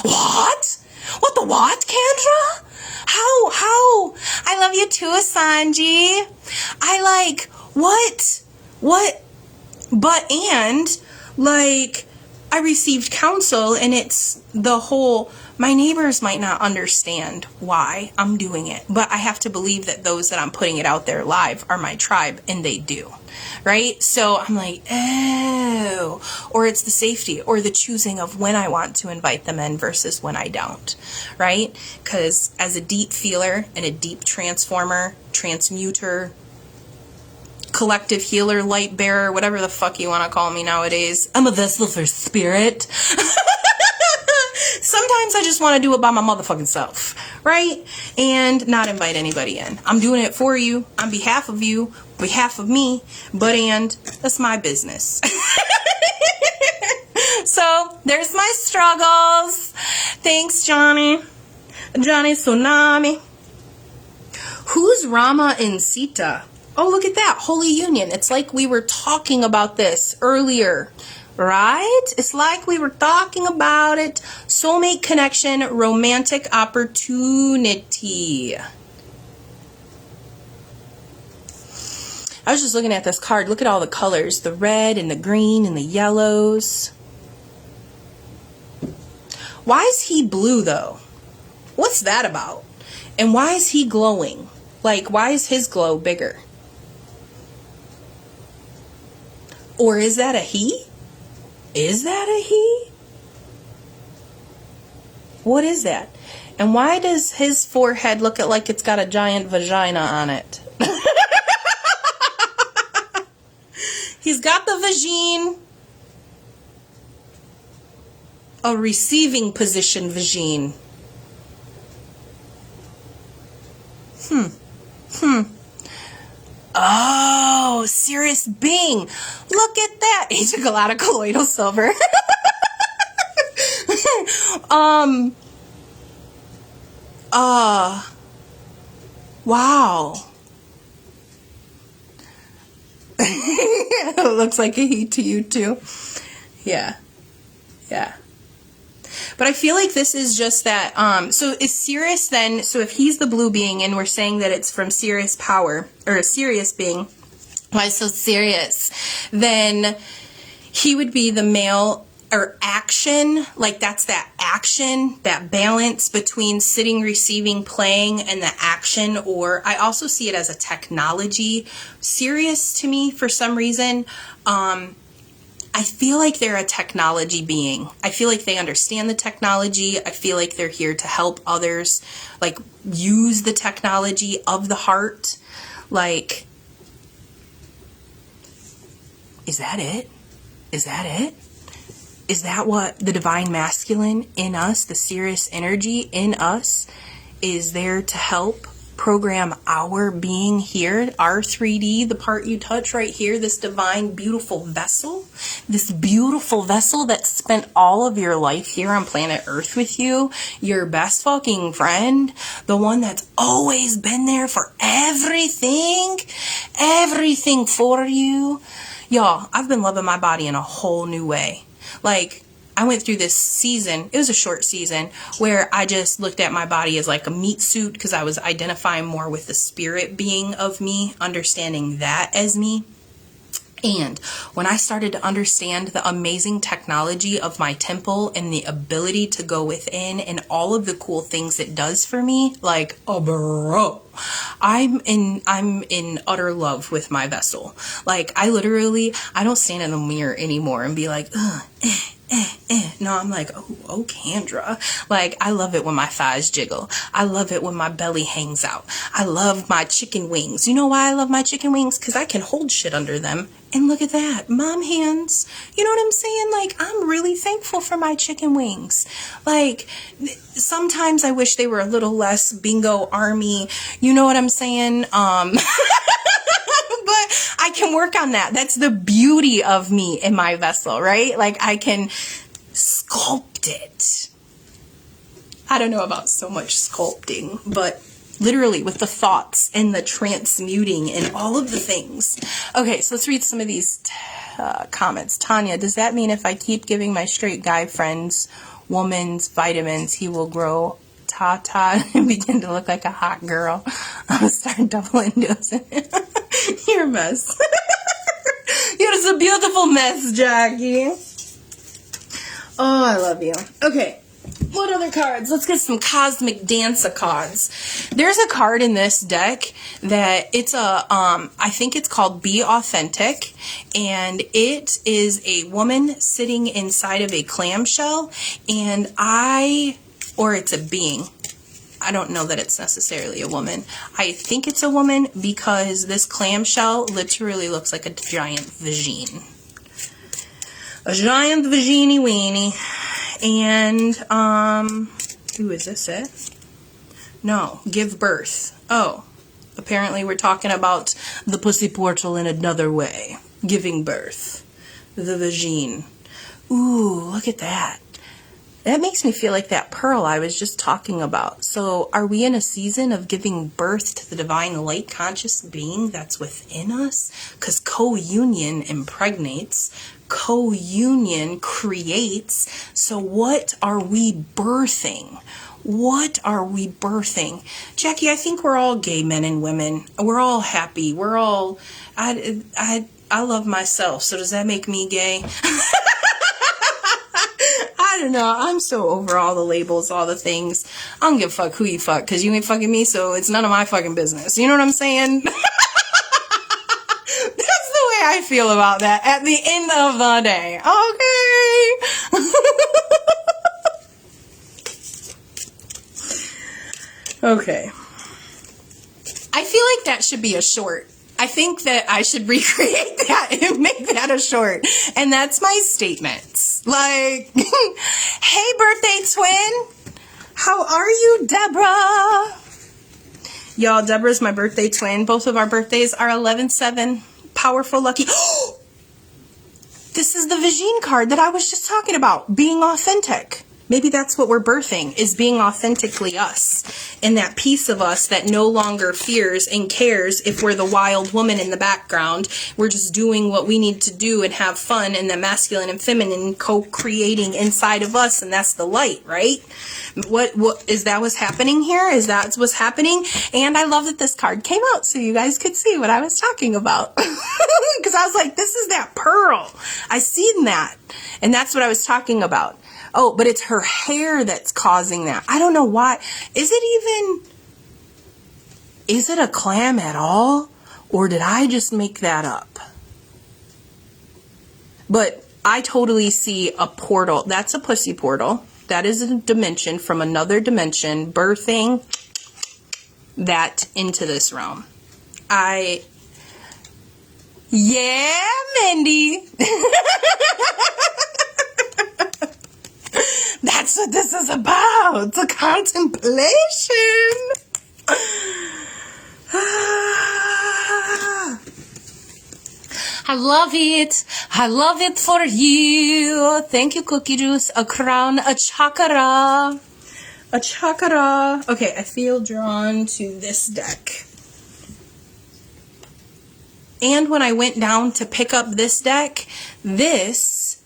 What? What the what, Kendra? How? I love you too, Asanji. I like, what? But, and, like, I received counsel, and it's the whole, my neighbors might not understand why I'm doing it, but I have to believe that those that I'm putting it out there live are my tribe, and they do, right? So I'm like, oh, or it's the safety, or the choosing of when I want to invite them in versus when I don't, right? Because as a deep feeler and a deep transformer, transmuter, collective healer, light bearer, whatever the fuck you want to call me nowadays. I'm a vessel for spirit. Sometimes I just want to do it by my motherfucking self, right? And not invite anybody in. I'm doing it for you, on behalf of you, behalf of me, but and that's my business. So there's my struggles. Thanks, Johnny Tsunami. Who's Rama and Sita? Oh, look at that. Holy Union. It's like we were talking about this earlier, right? It's like we were talking about it. Soulmate connection, romantic opportunity. I was just looking at this card. Look at all the colors. The red and the green and the yellows. Why is he blue, though? What's that about? And why is he glowing? Like, why is his glow bigger? Or is that a he? Is that a he? What is that? And why does his forehead look like it's got a giant vagina on it? He's got the vagine. A receiving position vagine. Oh, Sirius Bing. Look at that. He took a lot of colloidal silver. Wow. It looks like a he to you too. Yeah. But I feel like this is just that, so is Sirius then, so if he's the blue being and we're saying that it's from Sirius power, or a Sirius being, why so serious, then he would be the male, or action, like that's that action, that balance between sitting, receiving, playing, and the action, or I also see it as a technology. Sirius to me, for some reason, I feel like they're a technology being. I feel like they understand the technology. I feel like they're here to help others, like, use the technology of the heart. Like, is that it? Is that it? Is that what the divine masculine in us, the Sirius energy in us, is there to help program our being here, our 3D, the part you touch right here, this divine, beautiful vessel, that spent all of your life here on planet Earth with you, your best fucking friend, the one that's always been there for everything for you. Y'all, I've been loving my body in a whole new way. Like, I went through this season, it was a short season, where I just looked at my body as like a meat suit because I was identifying more with the spirit being of me, understanding that as me. And when I started to understand the amazing technology of my temple and the ability to go within and all of the cool things it does for me, like, oh bro, I'm in utter love with my vessel. Like, I don't stand in the mirror anymore and be like, no, I'm like, oh, Kendra. Like, I love it when my thighs jiggle. I love it when my belly hangs out. I love my chicken wings. You know why I love my chicken wings? Because I can hold shit under them. And look at that, mom hands. You know what I'm saying? Like, I'm really thankful for my chicken wings. Like, sometimes I wish they were a little less bingo army. You know what I'm saying? But I can work on that. That's the beauty of me in my vessel, right? Like, I can sculpt it. I don't know about so much sculpting, but literally with the thoughts and the transmuting and all of the things. Okay, so let's read some of these comments. Tanya, does that mean if I keep giving my straight guy friends woman's vitamins, he will grow ta-ta and begin to look like a hot girl? I'll start doubling dosing. You're a mess. You're just a beautiful mess, Jackie. Oh, I love you. Okay. What other cards? Let's get some Cosmic Dancer cards. There's a card in this deck that it's I think it's called Be Authentic, and it is a woman sitting inside of a clamshell, and or it's a being. I don't know that it's necessarily a woman. I think it's a woman because this clamshell literally looks like a giant vagine. A giant vagini weenie. And, ooh, is this it? No, give birth. Oh, apparently we're talking about the pussy portal in another way. Giving birth. The vagine. Ooh, look at that. That makes me feel like that pearl I was just talking about. So are we in a season of giving birth to the divine light conscious being that's within us? Because co-union impregnates. Co-union creates. So what are we birthing? What are we birthing? Jackie, I think we're all gay men and women. We're all happy. We're all... I love myself. So does that make me gay? I don't know. I'm so over all the labels, all the things. I don't give a fuck who you fuck, because you ain't fucking me, so it's none of my fucking business. You know what I'm saying? That's the way I feel about that at the end of the day. Okay. Okay. I feel like that should be a short. I think that I should recreate that and make that a short. And that's my statements. Like, hey, birthday twin. How are you, Deborah? Y'all, Deborah's my birthday twin. Both of our birthdays are 11/7. Powerful, lucky. This is the Vagine card that I was just talking about. Being authentic. Maybe that's what we're birthing, is being authentically us. And that piece of us that no longer fears and cares if we're the wild woman in the background. We're just doing what we need to do and have fun, and the masculine and feminine co-creating inside of us, and that's the light, right? What is that what's happening here? Is that what's happening? And I love that this card came out so you guys could see what I was talking about. Because I was like, this is that pearl. I seen that. And that's what I was talking about. Oh, but it's her hair that's causing that. I don't know why. Is it a clam at all? Or did I just make that up? But I totally see a portal. That's a pussy portal. That is a dimension from another dimension birthing that into this realm. Yeah, Mindy. That's what this is about. It's a contemplation. I love it. I love it for you. Thank you, Cookie Juice. A crown, a chakra. A chakra. Okay, I feel drawn to this deck. And when I went down to pick up this deck, this,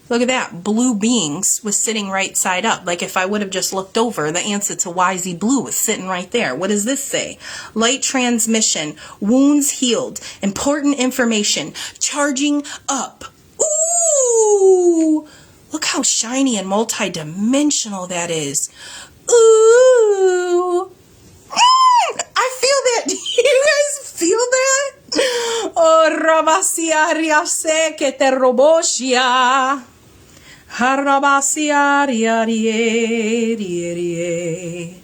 look at that, blue beings was sitting right side up. Like if I would have just looked over, the answer to YZ Blue was sitting right there. What does this say? Light transmission, wounds healed, important information, charging up. Ooh! Look how shiny and multi-dimensional that is. Ooh! I feel that. Do you guys feel that? Oh, rabasiaria se que te robosia. Harabasiaria rie rie rie.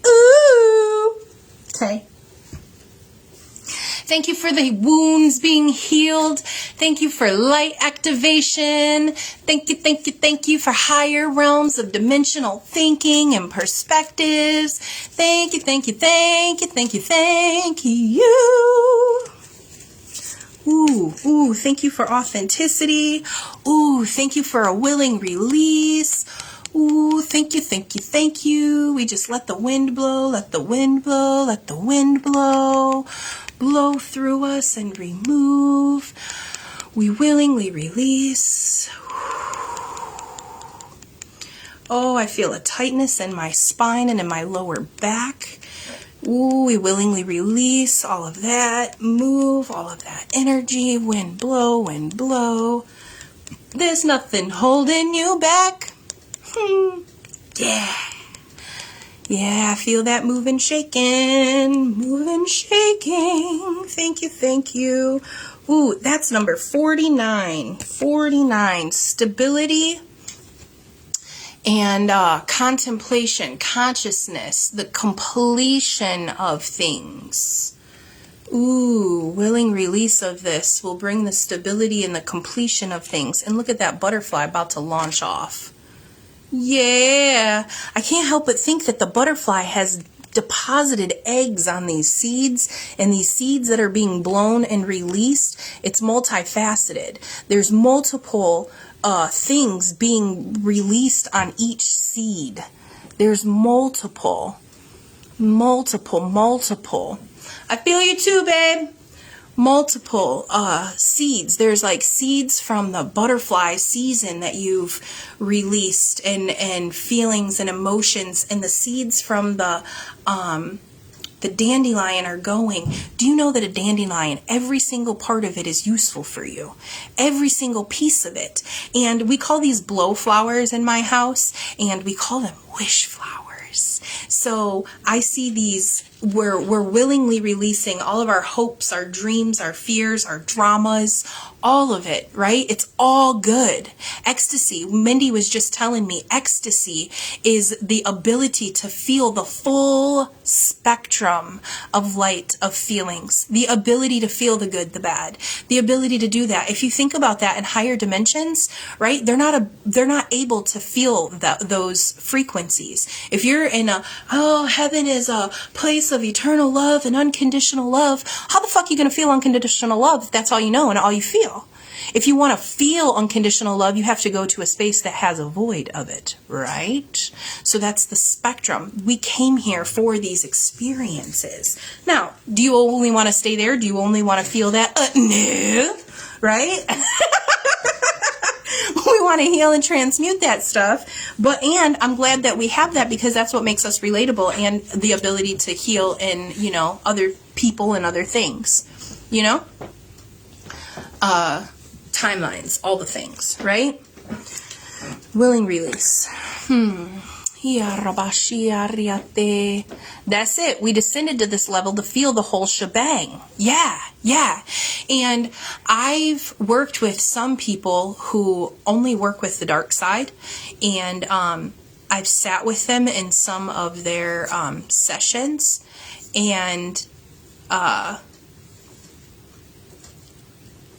Ooh. Okay. Thank you for the wounds being healed. Thank you for light activation. Thank you, thank you, thank you for higher realms of dimensional thinking and perspectives. Thank you, thank you, thank you, thank you, thank you. Ooh, thank you for authenticity. Ooh, thank you for a willing release. Ooh, thank you, thank you, thank you. We just let the wind blow, let the wind blow, let the wind blow. Blow through us and remove. We willingly release. Oh, I feel a tightness in my spine and in my lower back. Ooh, we willingly release all of that. Move all of that energy. Wind blow, wind blow. There's nothing holding you back. Yeah. Yeah, I feel that moving, shaking, moving, shaking. Thank you, thank you. Ooh, that's number 49. 49, stability and contemplation, consciousness, the completion of things. Ooh, willing release of this will bring the stability and the completion of things. And look at that butterfly about to launch off. Yeah, I can't help but think that the butterfly has deposited eggs on these seeds, and these seeds that are being blown and released, it's multifaceted. There's multiple things being released on each seed. There's multiple. I feel you too, babe. Multiple seeds. There's like seeds from the butterfly season that you've released, and feelings and emotions, and the seeds from the dandelion are going. Do you know that a dandelion, every single part of it is useful for you? Every single piece of it. And we call these blow flowers in my house, and we call them wish flowers. So I see these, we're willingly releasing all of our hopes, our dreams, our fears, our dramas, all of it, right? It's all good. Ecstasy, Mindy was just telling me, ecstasy is the ability to feel the full spectrum of light, of feelings, the ability to feel the good, the bad, the ability to do that. If you think about that in higher dimensions, right, they're not able to feel those frequencies. If you're in heaven is a place of eternal love and unconditional love, how the fuck are you going to feel unconditional love if that's all you know and all you feel? If you want to feel unconditional love, you have to go to a space that has a void of it, right? So that's the spectrum. We came here for these experiences. Now, do you only want to stay there? Do you only want to feel that? No, right? We want to heal and transmute that stuff. And I'm glad that we have that, because that's what makes us relatable, and the ability to heal in, other people and other things, timelines, all the things, right? Willing release. That's it. We descended to this level to feel the whole shebang. Yeah. And I've worked with some people who only work with the dark side, and I've sat with them in some of their sessions, and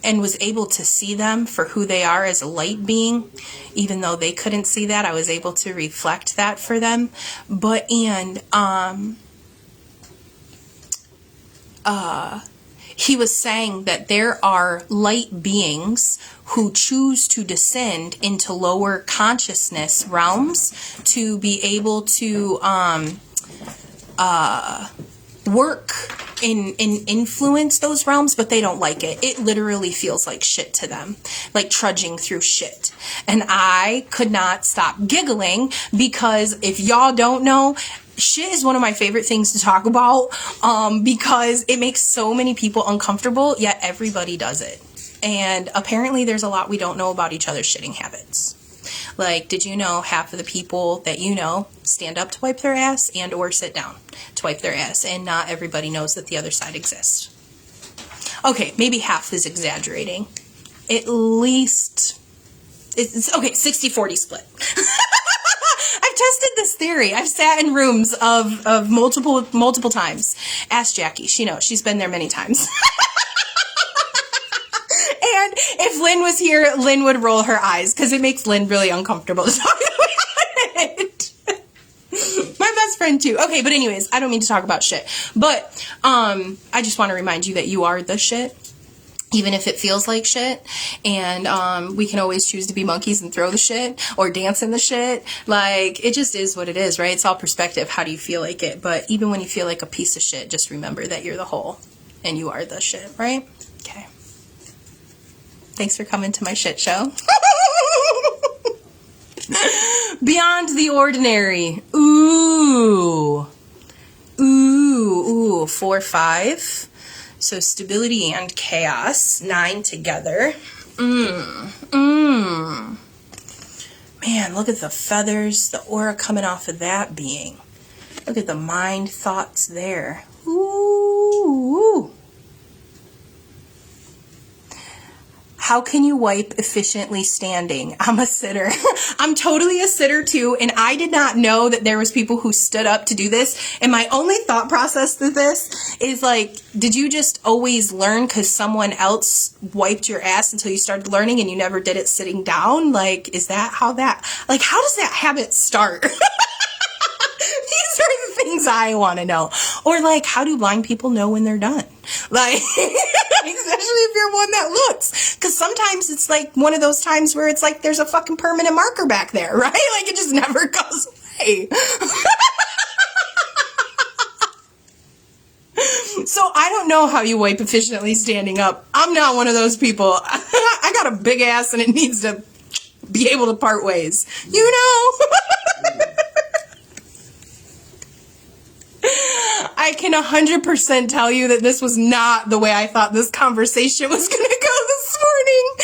was able to see them for who they are as a light being. Even though they couldn't see that, I was able to reflect that for them. he was saying that there are light beings who choose to descend into lower consciousness realms to be able to work and influence those realms, but they don't like it. It literally feels like shit to them, like trudging through shit. And I could not stop giggling because if y'all don't know, shit is one of my favorite things to talk about because it makes so many people uncomfortable, yet everybody does it. And apparently there's a lot we don't know about each other's shitting habits. Like, did you know half of the people that you know stand up to wipe their ass and or sit down to wipe their ass, and not everybody knows that the other side exists? Okay, maybe half is exaggerating. At least, it's okay, 60-40 split. I've tested this theory. I've sat in rooms of multiple times. Ask Jackie. She knows. She's been there many times. And if Lynn was here, Lynn would roll her eyes because it makes Lynn really uncomfortable to talk about it. My best friend too. Okay, but anyways, I don't mean to talk about shit. But I just want to remind you that you are the shit, even if it feels like shit. And we can always choose to be monkeys and throw the shit or dance in the shit. Like, it just is what it is, right? It's all perspective. How do you feel like it? But even when you feel like a piece of shit, just remember that you're the whole and you are the shit, right? Okay. Thanks for coming to my shit show. Beyond the ordinary. Ooh. Ooh. 4-5. So stability and chaos. 9 together. Man, look at the feathers, the aura coming off of that being. Look at the mind thoughts there. Ooh. How can you wipe efficiently standing? I'm a sitter. I'm totally a sitter too, and I did not know that there was people who stood up to do this. And my only thought process to this is like, did you just always learn because someone else wiped your ass until you started learning and you never did it sitting down? Like, is that how that, like, how does that habit start? These are the things I want to know. Or like, how do blind people know when they're done? Like, especially if you're one that looks. Because sometimes it's like one of those times where it's like there's a fucking permanent marker back there, right? Like, it just never goes away. So I don't know how you wipe efficiently standing up. I'm not one of those people. I got a big ass and it needs to be able to part ways. You know? I can 100% tell you that this was not the way I thought this conversation was going to go this morning.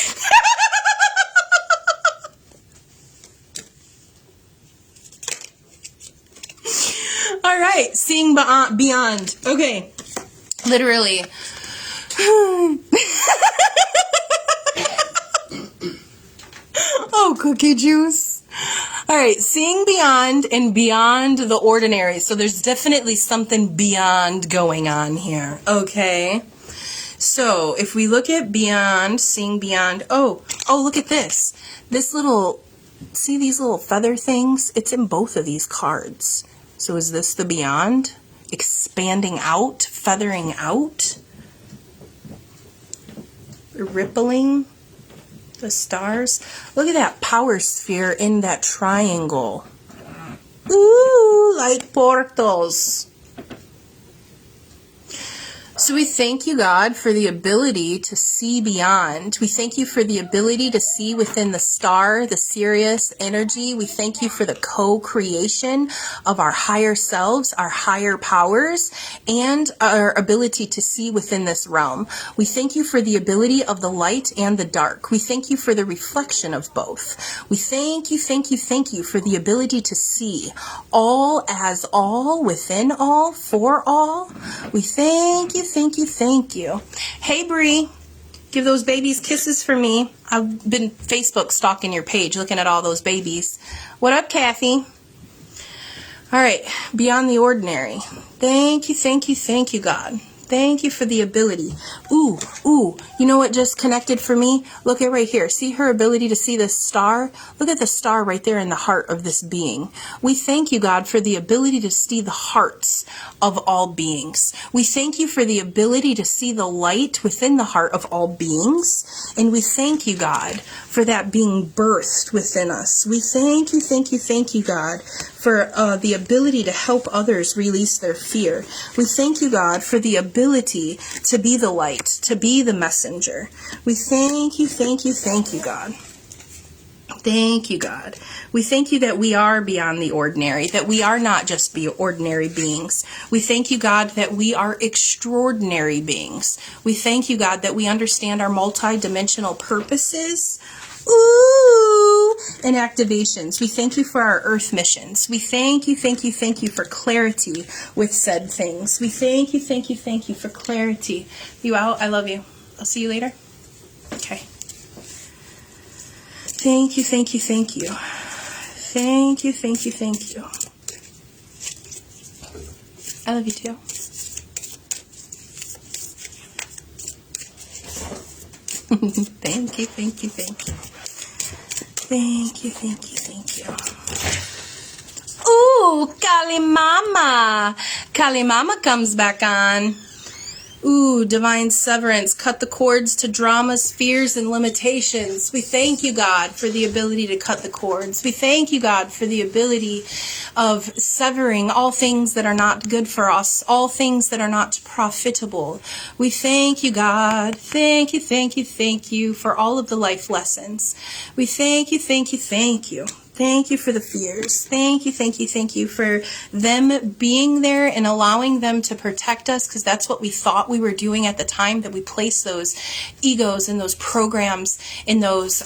All right, seeing beyond. Okay, literally. Oh, cookie juice. All right, seeing beyond and beyond the ordinary. So there's definitely something beyond going on here. Okay. So if we look at beyond, seeing beyond. Oh, look at this. This little, see these little feather things? It's in both of these cards. So is this the beyond? Expanding out, feathering out, rippling. The stars. Look at that power sphere in that triangle. Ooh, like portals. So we thank you, God, for the ability to see beyond. We thank you for the ability to see within the star, the Sirius energy. We thank you for the co-creation of our higher selves, our higher powers, and our ability to see within this realm. We thank you for the ability of the light and the dark. We thank you for the reflection of both. We thank you for the ability to see all as all, within all, for all. We thank you. Hey, Bree, give those babies kisses for me. I've been Facebook stalking your page, looking at all those babies. What up, Kathy? All right, beyond the ordinary. Thank you, God. Thank you for the ability. Ooh, you know what just connected for me? Look at right here. See her ability to see this star? Look at the star right there in the heart of this being. We thank you, God, for the ability to see the hearts of all beings. We thank you for the ability to see the light within the heart of all beings. And we thank you, God, for that being birthed within us. We thank you, God, for the ability to help others release their fear. We thank you, God, for the ability to be the light, to be the messenger. We thank you, God. Thank you, God. We thank you that we are beyond the ordinary, that we are not just ordinary beings. We thank you, God, that we are extraordinary beings. We thank you, God, that we understand our multi-dimensional purposes. Ooh, and activations. We thank you for our earth missions. We thank you for clarity with said things. We thank you for clarity. You out? I love you. I'll see you later. Okay. Thank you. Thank you. I love you too. Thank you. Ooh, Kali Mama. Kali Mama comes back on. Ooh, divine severance. Cut the cords to dramas, fears, and limitations. We thank you, God, for the ability to cut the cords. We thank you, God, for the ability of severing all things that are not good for us, all things that are not profitable. We thank you, God. Thank you for all of the life lessons. We thank you. Thank you for the fears. Thank you for them being there and allowing them to protect us, because that's what we thought we were doing at the time that we placed those egos and those programs in those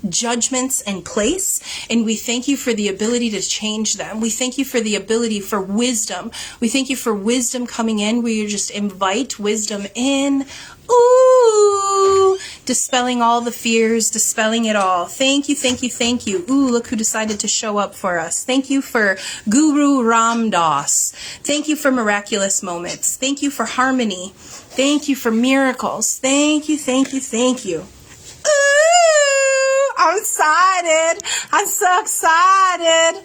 judgments in place. And we thank you for the ability to change them. We thank you for the ability for wisdom. We thank you for wisdom coming in, where you just invite wisdom in. Ooh, dispelling all the fears, dispelling it all. Thank you. Ooh, look who decided to show up for us. Thank you for Guru Ram Das. Thank you for miraculous moments. Thank you for harmony. Thank you for miracles. Thank you. Ooh, I'm excited. I'm so excited.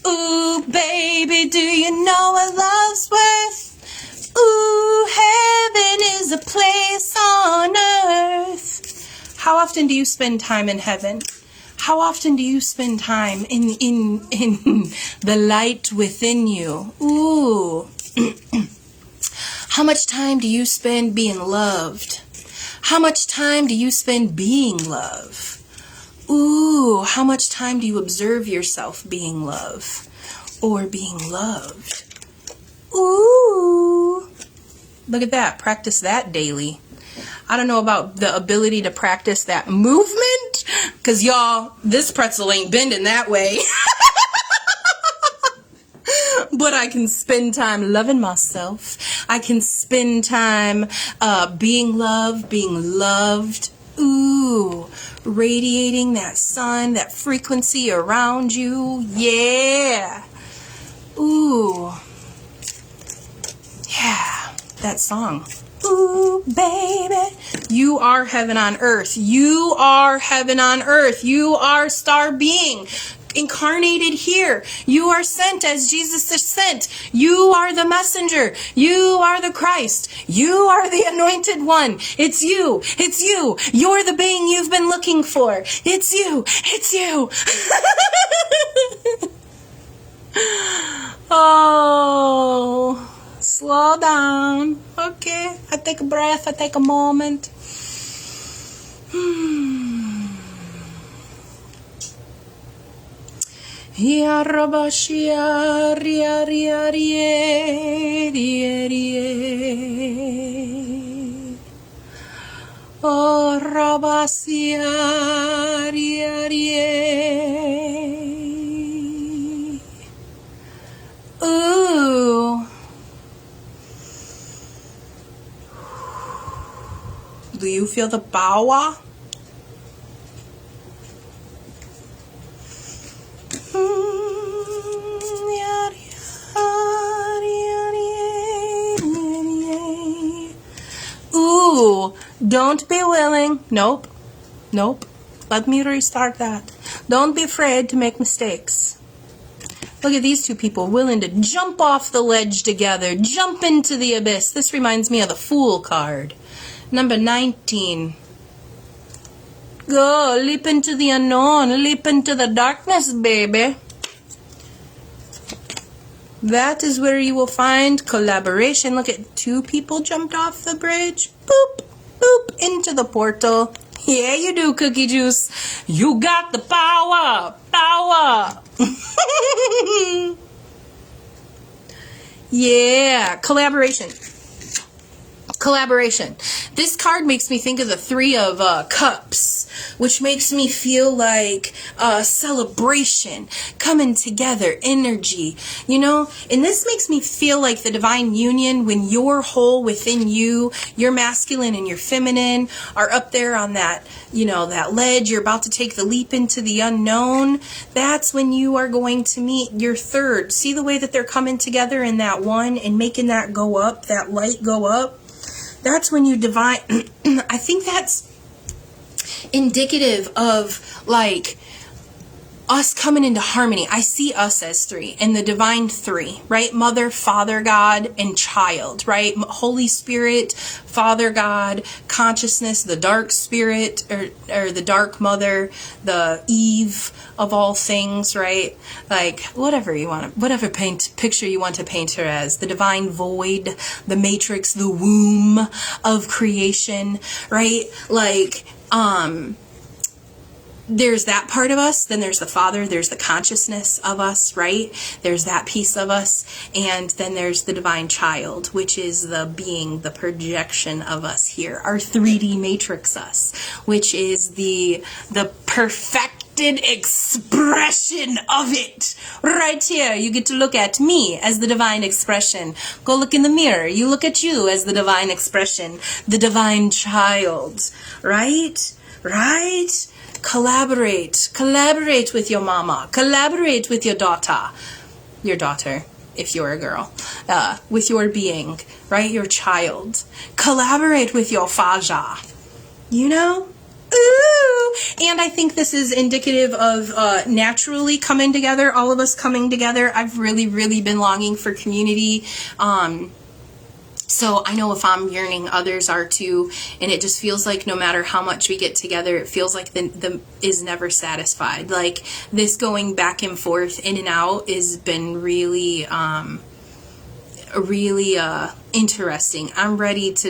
Ooh, baby, do you know what love's worth? Ooh, heaven is a place on earth. How often do you spend time in heaven? How often do you spend time in the light within you? Ooh. How much time do you spend being loved? How much time do you spend being love? Ooh, how much time do you observe yourself being love or being loved? Ooh. Look at that. Practice that daily. I don't know about the ability to practice that movement, because y'all, this pretzel ain't bending that way. But I can spend time loving myself. I can spend time being loved, being loved. Ooh, radiating that sun, that frequency around you. Yeah. Ooh. Yeah, that song. Ooh, baby. You are heaven on earth. You are heaven on earth. You are star being incarnated here. You are sent as Jesus is sent. You are the messenger. You are the Christ. You are the anointed one. It's you. It's you. You're the being you've been looking for. It's you. It's you. Oh, slow down. Okay. I take a breath. I take a moment. Ya rabashia ria ria rie rie rie. Oh rabasia ria rie. Ooh. Do you feel the power? Don't be willing. Nope. Nope. Let me restart that. Don't be afraid to make mistakes. Look at these two people willing to jump off the ledge together, jump into the abyss. This reminds me of the Fool card. Number 19. Go, leap into the unknown, leap into the darkness, baby. That is where you will find collaboration. Look at two people jumped off the bridge. Boop, boop, into the portal. Yeah, you do, Cookie Juice. You got the power. Power. Yeah, collaboration. Collaboration. This card makes me think of the Three of Cups, which makes me feel like celebration, coming together, energy, you know? And this makes me feel like the divine union when you're whole within you, your masculine and your feminine are up there on that, you know, that ledge. You're about to take the leap into the unknown. That's when you are going to meet your third. See the way that they're coming together in that one and making that go up, that light go up? That's when you divine. I think that's indicative of like us coming into harmony. I see us as three and the divine three, right? Mother, Father, God, and child, right? Holy Spirit, Father, God, consciousness, the dark spirit or the dark mother, the Eve of all things, right? Like whatever you want, whatever picture you want to paint her as, the divine void, the matrix, the womb of creation, right? Like, there's that part of us, then there's the Father, there's the consciousness of us, right? There's that piece of us, and then there's the divine child, which is the being, the projection of us here, our 3D matrix us, which is the perfected expression of it. Right here, you get to look at me as the divine expression. Go look in the mirror, you look at you as the divine expression, the divine child, right? Right? Collaborate with your mama, collaborate with your daughter, if you're a girl, with your being, right, your child, collaborate with your faja, you know, ooh, and I think this is indicative of naturally coming together, all of us coming together. I've really been longing for community, so I know if I'm yearning, others are too, and it just feels like no matter how much we get together, it feels like the is never satisfied. Like this going back and forth, in and out, has been really interesting. I'm ready to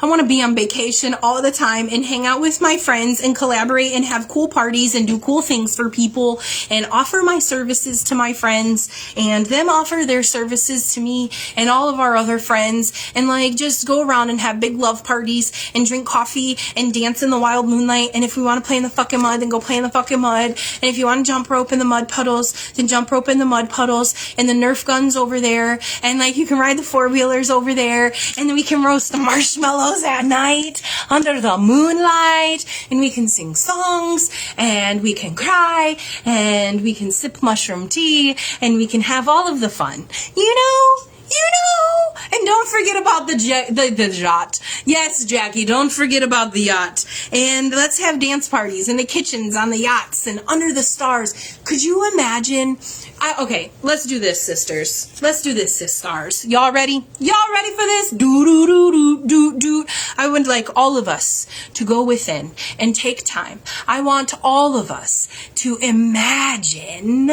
I want to be on vacation all the time and hang out with my friends and collaborate and have cool parties and do cool things for people and offer my services to my friends and them offer their services to me and all of our other friends and like just go around and have big love parties and drink coffee and dance in the wild moonlight. And if we want to play in the fucking mud, then go play in the fucking mud. And if you want to jump rope in the mud puddles, then jump rope in the mud puddles and the Nerf guns over there. And like you can ride the four-wheelers over there, and then we can roast the marshmallows at night under the moonlight, and we can sing songs, and we can cry, and we can sip mushroom tea, and we can have all of the fun, you know. And don't forget about the yacht. Yes, Jackie, don't forget about the yacht. And let's have dance parties in the kitchens on the yachts and under the stars. Could you imagine? Okay, let's do this, sisters. Let's do this, sisters. Y'all ready? Y'all ready for this? Do. I would like all of us to go within and take time. I want all of us to imagine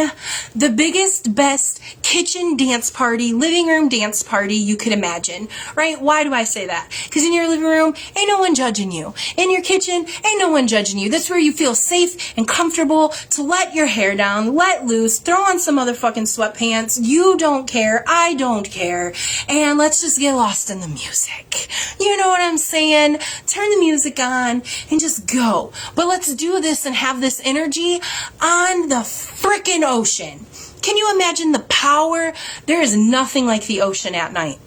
the biggest, best kitchen dance party, living room dance party you could imagine, right? Why do I say that? Because in your living room, ain't no one judging you. In your kitchen, ain't no one judging you. That's where you feel safe and comfortable to let your hair down, let loose, throw on some motherfucking sweatpants. You don't care. I don't care. And let's just get lost in the music. You know what I'm saying? Turn the music on and just go. But let's do this and have this energy on the frickin' ocean. Can you imagine the power? There is nothing like the ocean at night.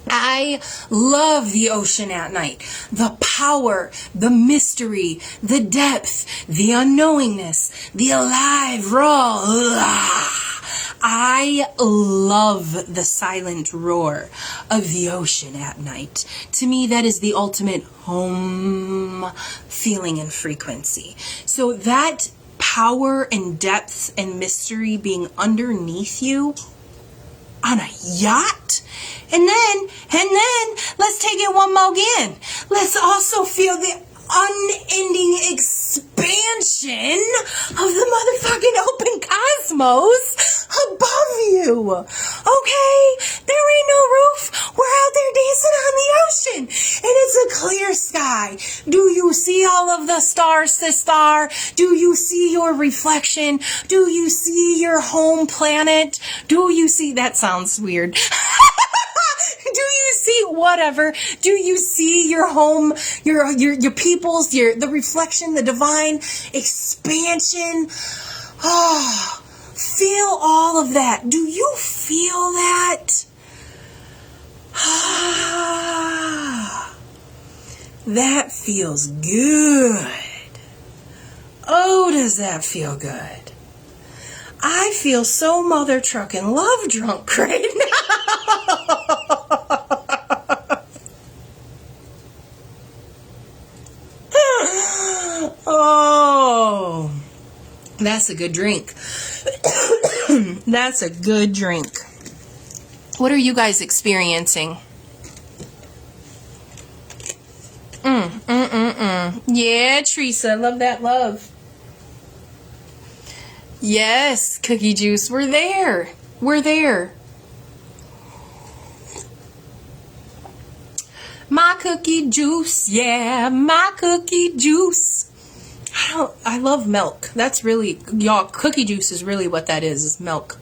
I love the ocean at night. The power, the mystery, the depth, the unknowingness, the alive, raw. I love the silent roar of the ocean at night. To me, that is the ultimate home feeling and frequency. So that power and depth and mystery being underneath you on a yacht. And then, let's take it one more again. Let's also feel the unending expansion of the motherfucking open cosmos above you. Okay? There ain't no roof. We're out there dancing on the ocean. And it's a clear sky. Do you see all of the stars, sister? Do you see your reflection? Do you see your home planet? Do you see... That sounds weird. Do you see whatever? Do you see your home, your peoples, the reflection, the divine expansion? Oh, feel all of that. Do you feel that? That feels good. Oh, does that feel good? I feel so mother trucking love drunk right now. Oh, that's a good drink. That's a good drink. What are you guys experiencing? Yeah, Teresa, love that love. Yes, cookie juice, we're there. We're there. My cookie juice, yeah, my cookie juice. I love milk. That's really, y'all, cookie juice is really what that is milk.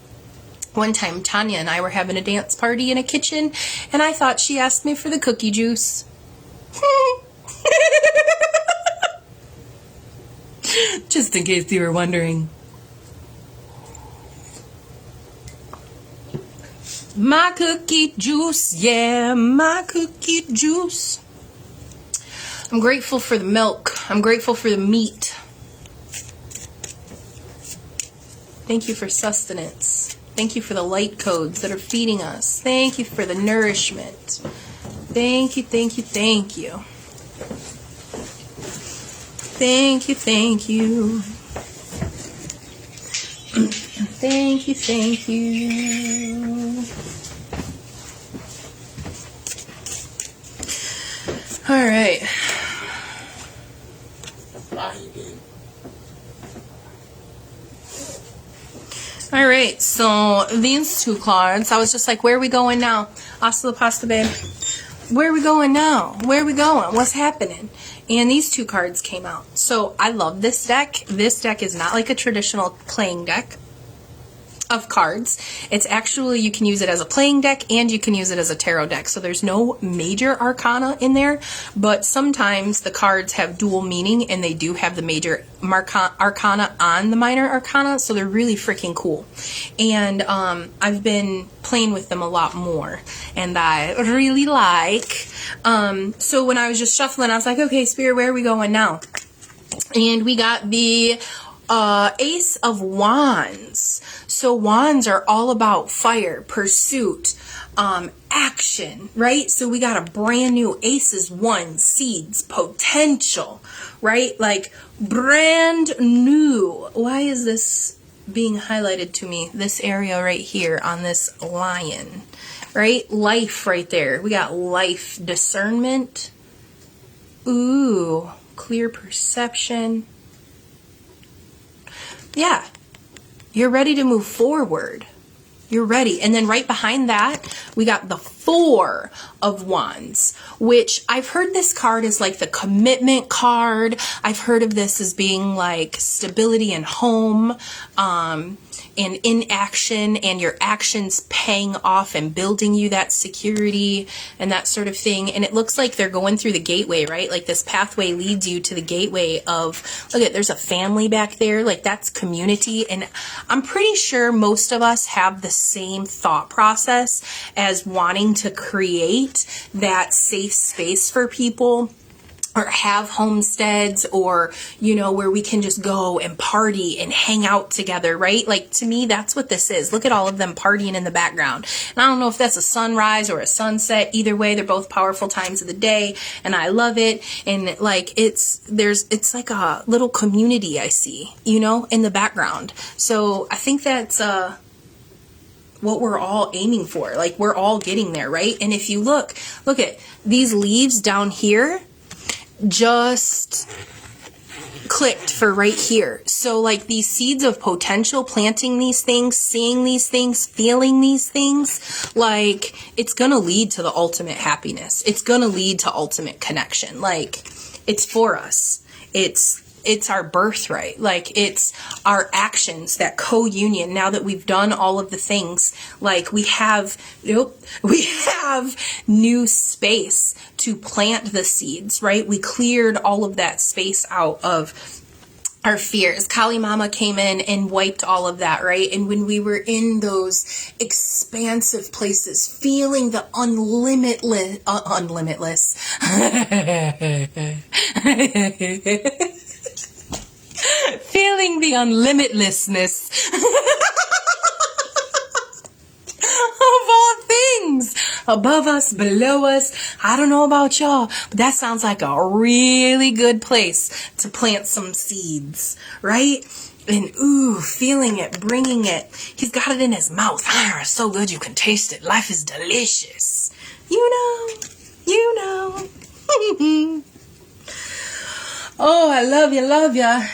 One time, Tanya and I were having a dance party in a kitchen, and I thought she asked me for the cookie juice. Just in case you were wondering. My cookie juice, yeah, my cookie juice. I'm grateful for the milk. I'm grateful for the meat. Thank you for sustenance. Thank you for the light codes that are feeding us. Thank you for the nourishment. Thank you, thank you, thank you. Thank you, thank you. Thank you, thank you. All right. All right, so these two cards, I was just like, where are we going now? Hasta la pasta, babe. Where are we going now? Where are we going? What's happening? And these two cards came out. So I love this deck. This deck is not like a traditional playing deck of cards. It's actually, you can use it as a playing deck and you can use it as a tarot deck. So there's no major arcana in there, but sometimes the cards have dual meaning and they do have the major arcana on the minor arcana. So they're really freaking cool. And I've been playing with them a lot more and I really like. So when I was just shuffling, I was like, okay, Spirit, where are we going now? And we got the Ace of Wands. So wands are all about fire, pursuit, action, right? So we got a brand new aces, wands, seeds, potential, right? Like brand new. Why is this being highlighted to me? This area right here on this lion, right? Life right there. We got life, discernment. Ooh, clear perception. Yeah, you're ready to move forward. You're ready. And then right behind that, we got the Four of Wands, which I've heard this card is like the commitment card. I've heard of this as being like stability and home, and inaction and your actions paying off and building you that security and that sort of thing. And it looks like they're going through the gateway, right? Like this pathway leads you to the gateway of, look at, there's a family back there. Like that's community. And I'm pretty sure most of us have the same thought process as wanting to create that safe space for people or have homesteads, or, you know, where we can just go and party and hang out together, right? Like, to me, that's what this is. Look at all of them partying in the background. And I don't know if that's a sunrise or a sunset. Either way, they're both powerful times of the day, and I love it. And like, it's like a little community I see, you know, in the background. So I think that's what we're all aiming for. Like, we're all getting there, right? And if you look at these leaves down here, just clicked for right here. So like, these seeds of potential, planting these things, seeing these things, feeling these things, like, it's gonna lead to the ultimate happiness. It's gonna lead to ultimate connection. Like, it's for us. It's our birthright. Like, it's our actions, that co-union. Now that we've done all of the things, like, we have new space to plant the seeds, right? We cleared all of that space out of our fears. Kali Mama came in and wiped all of that, right? And when we were in those expansive places, feeling the unlimitless feeling the unlimitlessness of all things, above us, below us. I don't know about y'all, but that sounds like a really good place to plant some seeds, right? And ooh, feeling it, bringing it. He's got it in his mouth. Ah, it's so good you can taste it. Life is delicious. You know. Oh, I love you.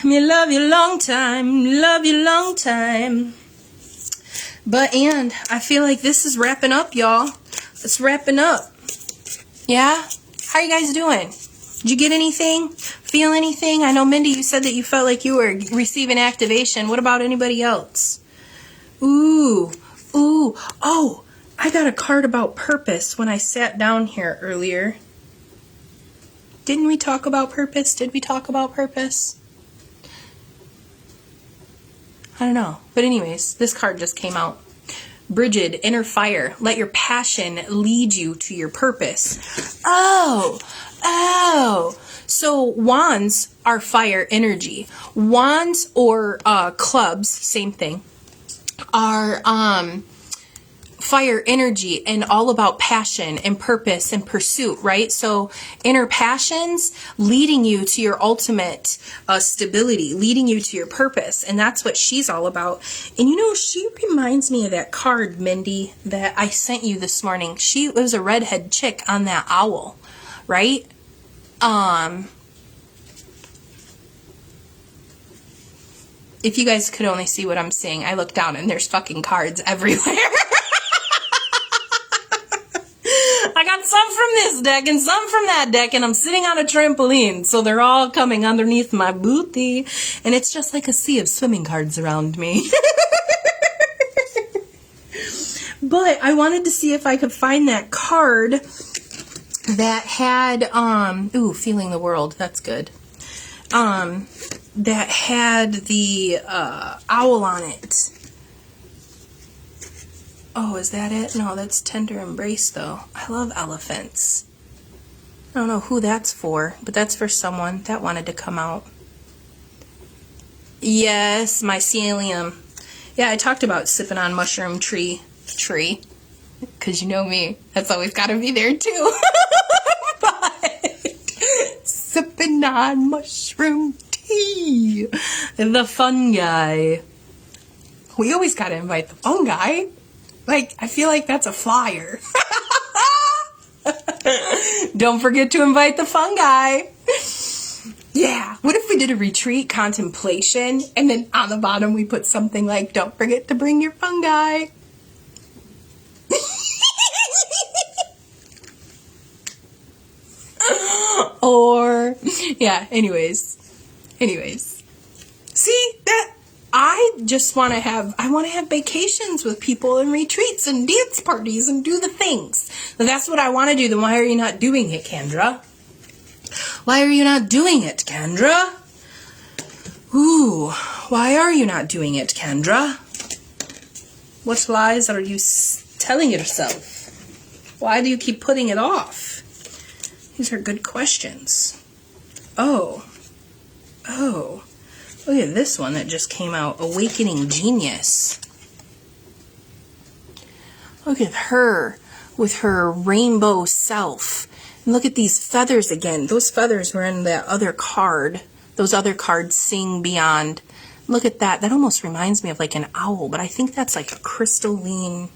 Me love you long time. But, and I feel like this is wrapping up, y'all. It's wrapping up. Yeah? How are you guys doing? Did you get anything? Feel anything? I know, Mindy, you said that you felt like you were receiving activation. What about anybody else? Ooh. Oh, I got a card about purpose when I sat down here earlier. Didn't we talk about purpose? Did we talk about purpose? I don't know. But anyways, this card just came out. Bridget, inner fire. Let your passion lead you to your purpose. Oh. So wands are fire energy. Wands or clubs, same thing, are fire energy and all about passion and purpose and pursuit, right? So inner passions leading you to your ultimate stability, leading you to your purpose. And that's what she's all about. And you know, she reminds me of that card, Mindy, that I sent you this morning. She was a redhead chick on that owl, right? If you guys could only see what I'm seeing, I look down and there's fucking cards everywhere. I got some from this deck and some from that deck, and I'm sitting on a trampoline, so they're all coming underneath my booty, and it's just like a sea of swimming cards around me. But I wanted to see if I could find that card that had, feeling the world, that's good, that had the owl on it. Oh, is that it? No, that's Tender Embrace, though. I love elephants. I don't know who that's for, but that's for someone that wanted to come out. Yes, mycelium. Yeah, I talked about sipping on mushroom tree. Because you know me, that's always got to be there, too. But sipping on mushroom tea. The fungi. We always got to invite the fungi. Like, I feel like that's a flyer. Don't forget to invite the fungi. Yeah. What if we did a retreat, ContemPLAYtion, and then on the bottom we put something like, don't forget to bring your fungi. Or, yeah, anyways. See, that... I want to have vacations with people and retreats and dance parties and do the things. If that's what I want to do, then why are you not doing it, Kendra? Why are you not doing it, Kendra? Ooh, why are you not doing it, Kendra? What lies are you telling yourself? Why do you keep putting it off? These are good questions. Oh, look at this one that just came out, Awakening Genius. Look at her with her rainbow self. And look at these feathers again. Those feathers were in that other card. Those other cards, Sing Beyond. Look at that. That almost reminds me of like an owl, but I think that's like a crystalline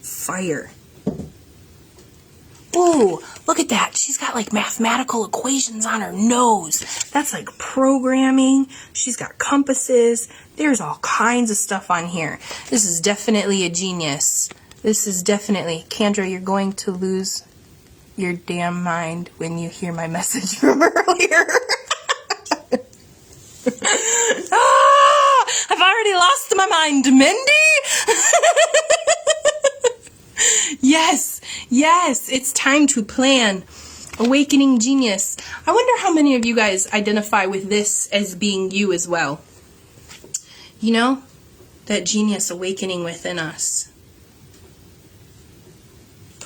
fire. Ooh, look at that. She's got like mathematical equations on her nose. That's like programming. She's got compasses. There's all kinds of stuff on here. This is definitely a genius. This is definitely... Kendra, you're going to lose your damn mind when you hear my message from earlier. I've already lost my mind, Mindy. Yes, it's time to plan. Awakening Genius. I wonder how many of you guys identify with this as being you as well. You know, that genius awakening within us.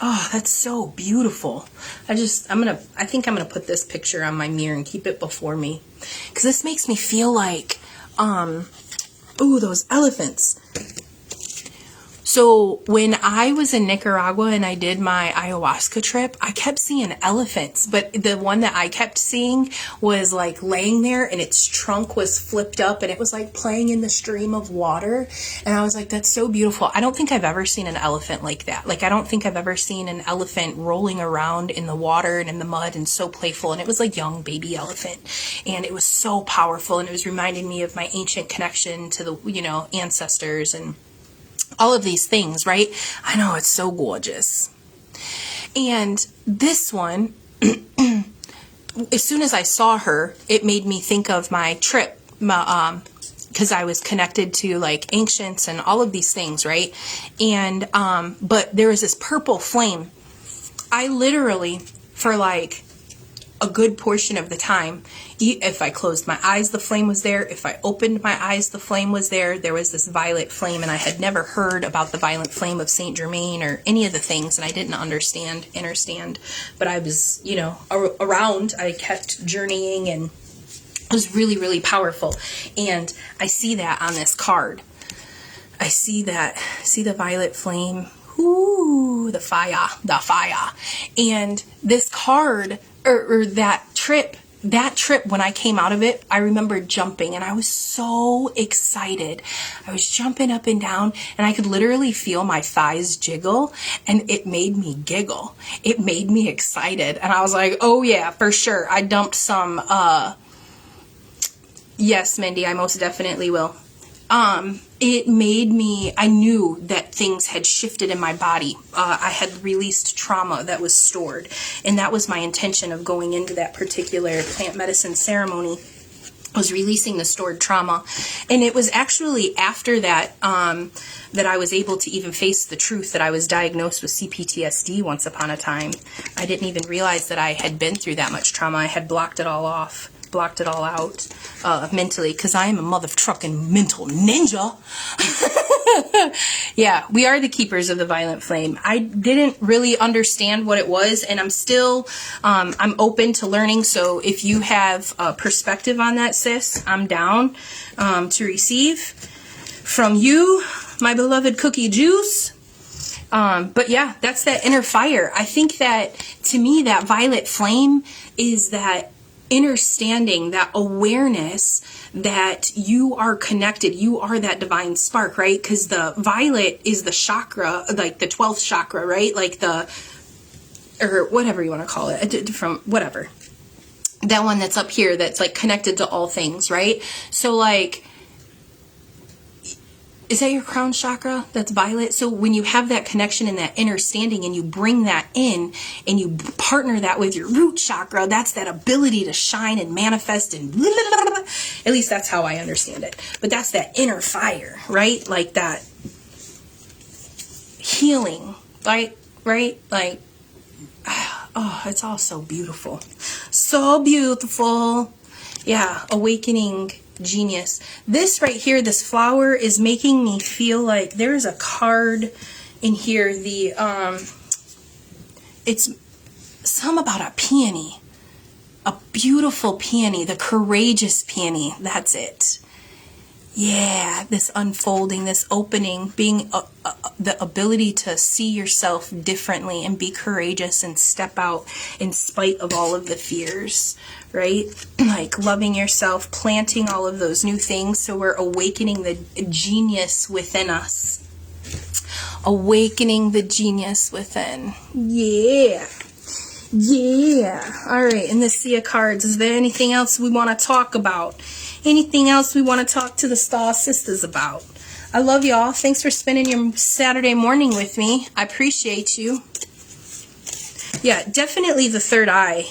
Oh, that's so beautiful. I think I'm gonna put this picture on my mirror and keep it before me, because this makes me feel like, ooh, those elephants. So when I was in Nicaragua and I did my ayahuasca trip, I kept seeing elephants, but the one that I kept seeing was like laying there and its trunk was flipped up and it was like playing in the stream of water. And I was like, that's so beautiful. I don't think I've ever seen an elephant like that. Like, I don't think I've ever seen an elephant rolling around in the water and in the mud and so playful. And it was like young baby elephant. And it was so powerful. And it was reminding me of my ancient connection to the, you know, ancestors and all of these things, right? I know, it's so gorgeous. And this one, as soon as I saw her, it made me think of my trip, because I was connected to like ancients and all of these things, right? And but there was this purple flame. I literally, for like a good portion of the time, if I closed my eyes, the flame was there. If I opened my eyes, the flame was there. There was this violet flame, and I had never heard about the violet flame of Saint Germain or any of the things, and I didn't understand, but I was, you know, around. I kept journeying, and it was really, really powerful. And I see that on this card. I see that, see the violet flame. Ooh, the fire. And this card, or that trip, when I came out of it, I remember jumping, and I was so excited. I was jumping up and down, and I could literally feel my thighs jiggle, and it made me giggle. It made me excited, and I was like, oh yeah, for sure. I dumped some, yes, Mindy, I most definitely will. It made me, I knew that things had shifted in my body. I had released trauma that was stored. And that was my intention of going into that particular plant medicine ceremony, was releasing the stored trauma. And it was actually after that, that I was able to even face the truth that I was diagnosed with CPTSD once upon a time. I didn't even realize that I had been through that much trauma. I had blocked it all off. Blocked it all out mentally, because I am a mother trucking mental ninja. Yeah, we are the keepers of the violent flame. I didn't really understand what it was, and I'm still, I'm open to learning. So if you have a perspective on that, sis, I'm down to receive from you, my beloved cookie juice. But yeah, that's that inner fire. I think that, to me, that violet flame is that understanding, that awareness that you are connected, you are that divine spark, right? Because the violet is the chakra, like the 12th chakra, right? Like the, or whatever you want to call it, from whatever. That one that's up here that's like connected to all things, right? So like, is that your crown chakra? That's violet. So when you have that connection and that understanding, and you bring that in and you partner that with your root chakra, that's that ability to shine and manifest and blah, blah, blah, blah. At least that's how I understand it. But that's that inner fire, right? Like that healing, right? Like, oh, it's all so beautiful. So beautiful. Yeah, awakening genius. This right here, this flower, is making me feel like there's a card in here. The it's some about a peony. a beautiful peony, the courageous peony. That's it. Yeah, this unfolding, this opening, being the ability to see yourself differently and be courageous and step out in spite of all of the fears, right? Like loving yourself, planting all of those new things. So we're awakening the genius within us. Awakening the genius within. Yeah. Yeah. All right. In the Sea of Cards, is there anything else we want to talk about? Anything else we want to talk to the Star Sisters about? I love y'all. Thanks for spending your Saturday morning with me. I appreciate you. Yeah, definitely the third eye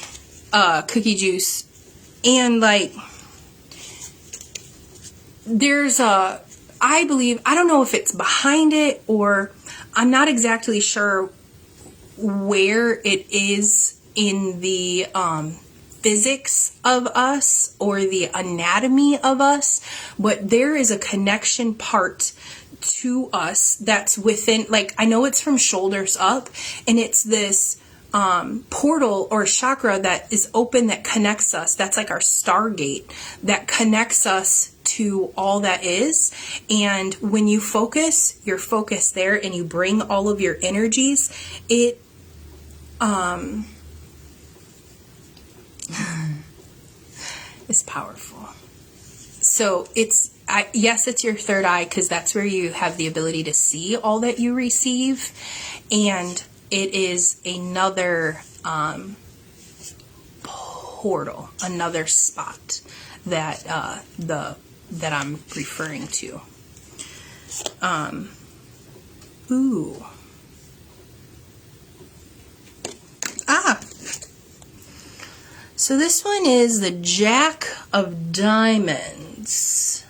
cookie juice. And like, there's I believe, I don't know if it's behind it or I'm not exactly sure where it is in the physics of us or the anatomy of us, but there is a connection part to us that's within, like, I know it's from shoulders up, and it's this portal or chakra that is open that connects us. That's like our stargate that connects us to all that is. And when you focus, you're focused there and you bring all of your energies, it is powerful. So it's, yes, it's your third eye because that's where you have the ability to see all that you receive. And it is another portal, another spot that that I'm referring to. Ooh. So this one is the Jack of Diamonds.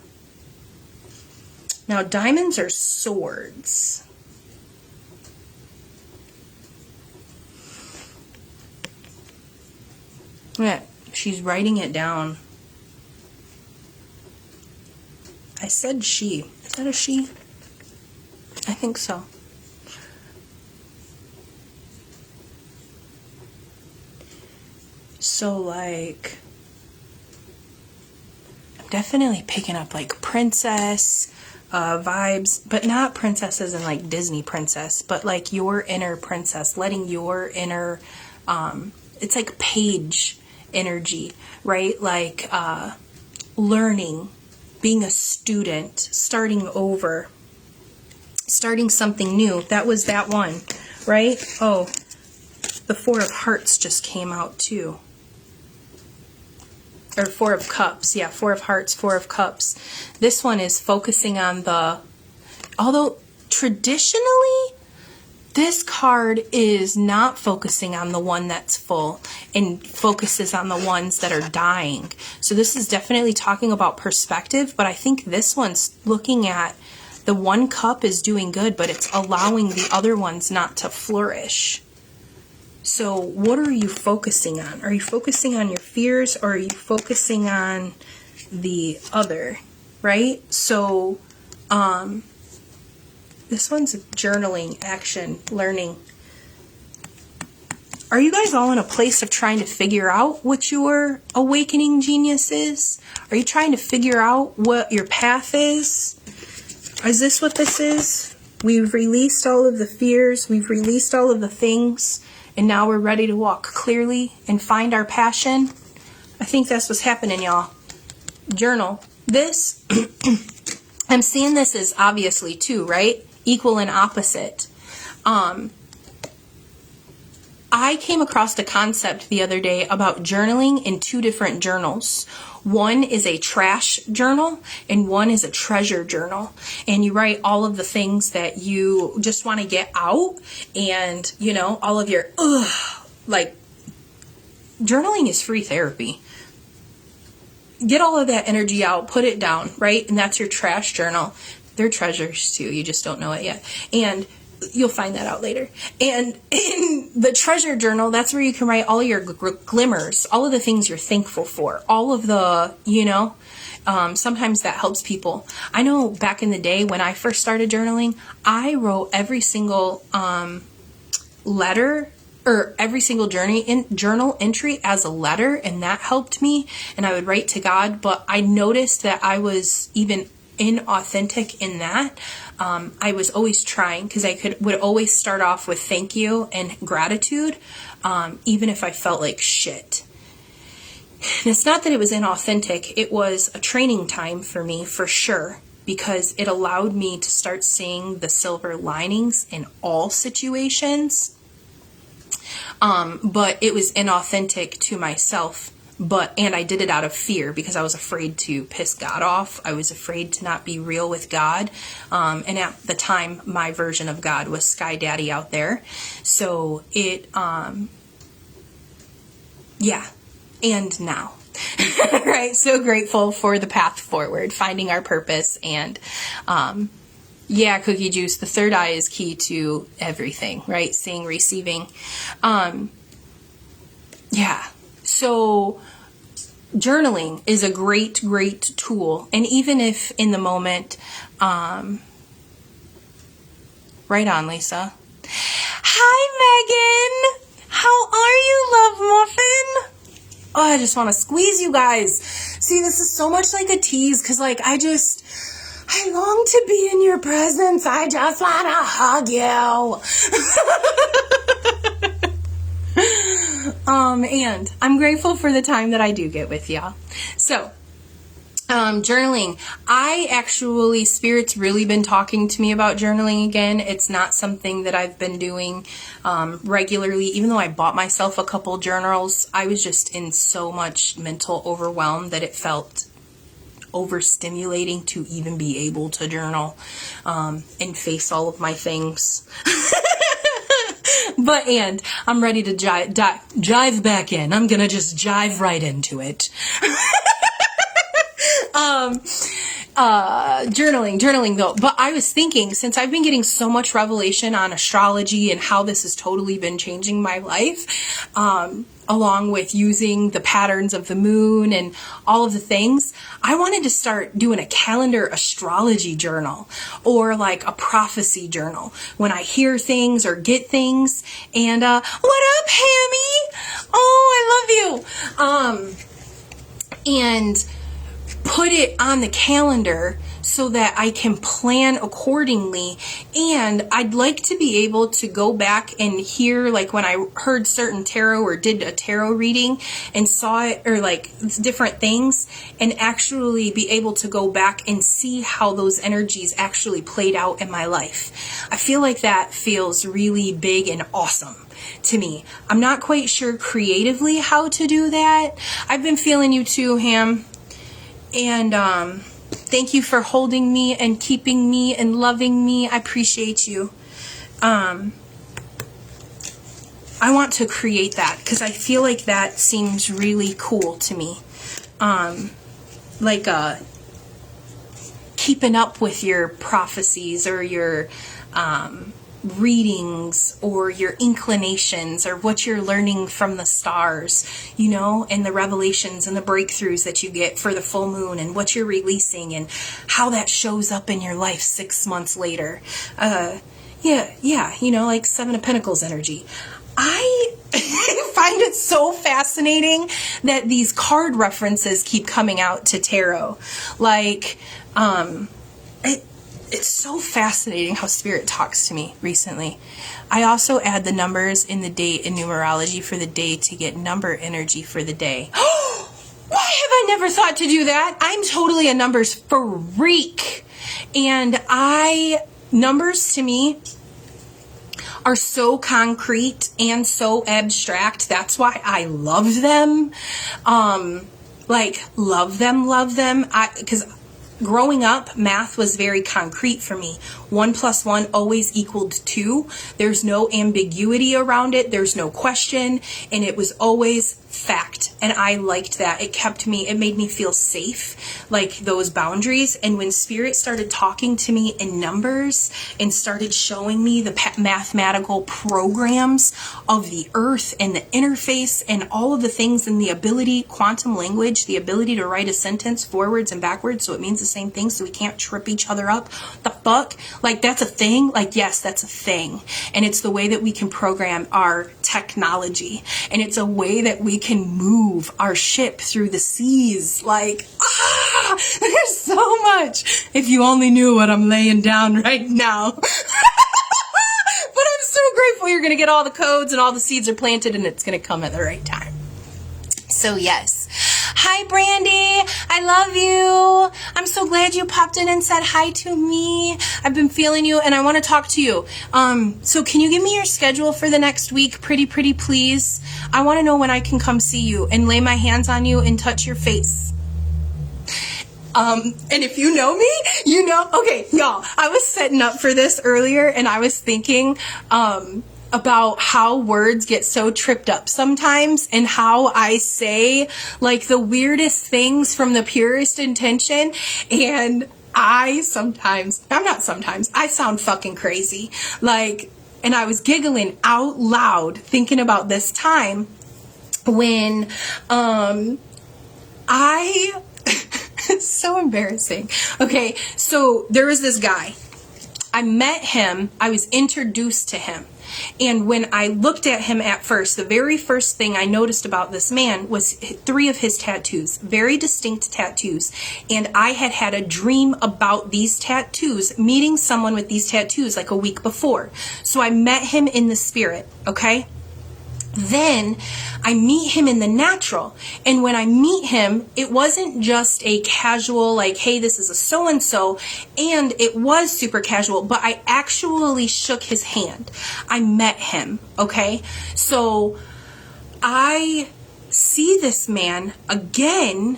Now, diamonds are swords. Yeah, she's writing it down. I said she. Is that a she? I think so. So, like, I'm definitely picking up, like, princess vibes, but not princesses in, like, Disney princess, but, like, your inner princess, letting your inner, it's like page energy, right? Like, learning, being a student, starting over, starting something new. That was that one, right? Oh, the Four of Hearts just came out, too. Or Four of Cups. Yeah, Four of Hearts, Four of Cups. This one is focusing on the... Although, traditionally, this card is not focusing on the one that's full and focuses on the ones that are dying. So this is definitely talking about perspective, but I think this one's looking at the one cup is doing good, but it's allowing the other ones not to flourish. So what are you focusing on? Are you focusing on your fears or are you focusing on the other, right? So this one's journaling, action, learning. Are you guys all in a place of trying to figure out what your awakening genius is? Are you trying to figure out what your path is? Is this what this is? We've released all of the fears. We've released all of the things. And now we're ready to walk clearly and find our passion. I think that's what's happening, y'all. Journal. This, I'm seeing this as obviously two, right? Equal and opposite. I came across the concept the other day about journaling in two different journals. One is a trash journal and one is a treasure journal. And you write all of the things that you just want to get out and, you know, all of your, like, journaling is free therapy. Get all of that energy out, put it down, right? And that's your trash journal. They're treasures too, you just don't know it yet. And you'll find that out later. And in the treasure journal, that's where you can write all your glimmers, all of the things you're thankful for, all of the, you know, sometimes that helps people. I know back in the day when I first started journaling, I wrote every single letter or every single journal entry as a letter, and that helped me, and I would write to God. But I noticed that I was even inauthentic in that. I was always trying, because I would always start off with thank you and gratitude, even if I felt like shit. And it's not that it was inauthentic, it was a training time for me, for sure, because it allowed me to start seeing the silver linings in all situations. But it was inauthentic to myself. And I did it out of fear, because I was afraid to piss God off. I was afraid to not be real with God. And at the time, my version of God was Sky Daddy out there. So it, yeah. And now, right? So grateful for the path forward, finding our purpose. And, yeah, Cookie Juice, the third eye is key to everything, right? Seeing, receiving. Yeah. So journaling is a great, great tool. And even if in the moment, right on, Lisa. Hi, Megan. How are you, love muffin? Oh, I just want to squeeze you guys. See, this is so much like a tease, because like I long to be in your presence. I just want to hug you. And I'm grateful for the time that I do get with y'all. So, journaling. Spirit's really been talking to me about journaling again. It's not something that I've been doing regularly. Even though I bought myself a couple journals, I was just in so much mental overwhelm that it felt overstimulating to even be able to journal and face all of my things. And I'm ready to jive back in. I'm gonna just jive right into it. Journaling though. But I was thinking, since I've been getting so much revelation on astrology and how this has totally been changing my life, along with using the patterns of the moon and all of the things, I wanted to start doing a calendar astrology journal, or like a prophecy journal, when I hear things or get things. And what up, Hammy? Oh, I love you. And put it on the calendar so that I can plan accordingly. And I'd like to be able to go back and hear, like when I heard certain tarot or did a tarot reading and saw it, or like different things, and actually be able to go back and see how those energies actually played out in my life. I feel like that feels really big and awesome to me. I'm not quite sure creatively how to do that. I've been feeling you too, Ham. And thank you for holding me and keeping me and loving me. I appreciate you. I want to create that, because I feel like that seems really cool to me. Like keeping up with your prophecies, or your readings, or your inclinations, or what you're learning from the stars, and the revelations and the breakthroughs that you get for the full moon, and what you're releasing, and how that shows up in your life 6 months later. Like Seven of Pentacles energy. I find it so fascinating that these card references keep coming out to tarot. Like, it's so fascinating how Spirit talks to me recently. I also add the numbers in the date in numerology for the day to get number energy for the day. Why have I never thought to do that? I'm totally a numbers freak. And numbers to me are so concrete and so abstract. That's why I love them. Love them. Because growing up, math was very concrete for me. 1 + 1 always equaled 2. There's no ambiguity around it. There's no question. And it was always fact. And I liked that. It made me feel safe, like those boundaries. And when Spirit started talking to me in numbers and started showing me the mathematical programs of the earth and the interface and all of the things, and the ability, quantum language, the ability to write a sentence forwards and backwards so it means the same thing, so we can't trip each other up. The fuck? Like, that's a thing? Like, yes, that's a thing. And it's the way that we can program our technology, and it's a way that we can move our ship through the seas. Like, there's so much. If you only knew what I'm laying down right now. But I'm so grateful you're going to get all the codes and all the seeds are planted, and it's going to come at the right time. So yes. Hi, Brandy. I love you. I'm so glad you popped in and said hi to me. I've been feeling you, and I want to talk to you. So can you give me your schedule for the next week? Pretty please. I want to know when I can come see you and lay my hands on you and touch your face. And if you know me, you know. Okay, y'all, I was setting up for this earlier, and I was thinking, about how words get so tripped up sometimes, and how I say like the weirdest things from the purest intention, and I sound fucking crazy. like, and I was giggling out loud thinking about this time when it's so embarrassing. Okay, so there was this guy. I met him, I was introduced to him. And when I looked at him at first, the very first thing I noticed about this man was 3 of his tattoos, very distinct tattoos. And I had had a dream about these tattoos, meeting someone with these tattoos like a week before. So I met him in the spirit, okay? Then I meet him in the natural, and when I meet him, it wasn't just a casual like, hey, this is a so-and-so, and it was super casual, but I actually shook his hand. I met him, okay? So I see this man again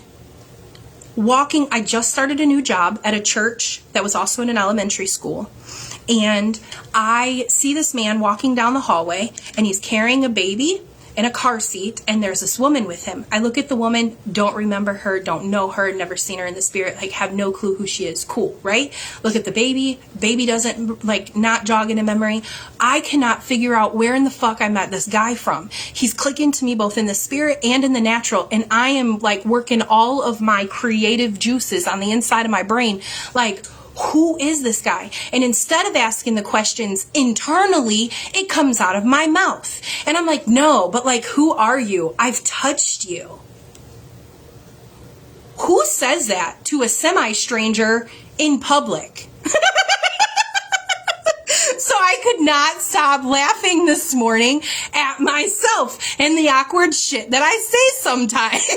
walking. I just started a new job at a church that was also in an elementary school. And I see this man walking down the hallway, and he's carrying a baby in a car seat, and there's this woman with him. I look at the woman, don't remember her, don't know her, never seen her in the spirit, like have no clue who she is. Cool, right? Look at the baby doesn't, like, not jogging in memory. I cannot figure out where in the fuck I met this guy from. He's clicking to me both in the spirit and in the natural, and I am like working all of my creative juices on the inside of my brain, like, who is this guy? And instead of asking the questions internally, it comes out of my mouth. And I'm like, no, but like, who are you? I've touched you. Who says that to a semi-stranger in public? So I could not stop laughing this morning at myself and the awkward shit that I say sometimes.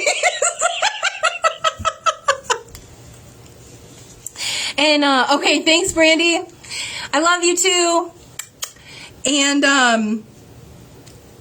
And, okay, thanks, Brandy. I love you too. And,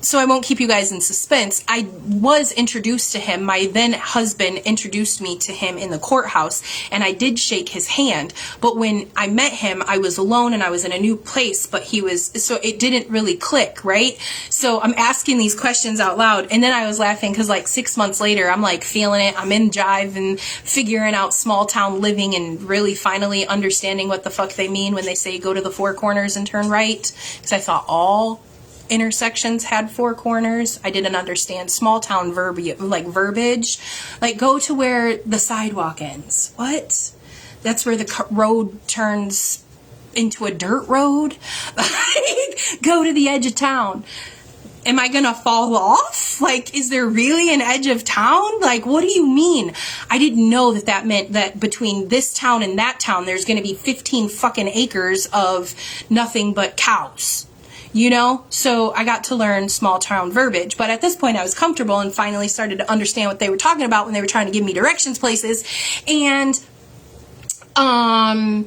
so I won't keep you guys in suspense. I was introduced to him. My then husband introduced me to him in the courthouse, and I did shake his hand. But when I met him, I was alone and I was in a new place, but so it didn't really click, right? So I'm asking these questions out loud, and then I was laughing because like 6 months later, I'm like feeling it. I'm in jive and figuring out small town living and really finally understanding what the fuck they mean when they say go to the 4 corners and turn right. Because I thought all intersections had 4 corners. I didn't understand small town verbiage, like go to where the sidewalk ends. What? That's where the road turns into a dirt road. Go to the edge of town. Am I gonna fall off? Like, is there really an edge of town? Like, what do you mean? I didn't know that meant that between this town and that town, there's gonna be 15 fucking acres of nothing but cows. You know, so I got to learn small town verbiage. But at this point, I was comfortable and finally started to understand what they were talking about when they were trying to give me directions places. And I'm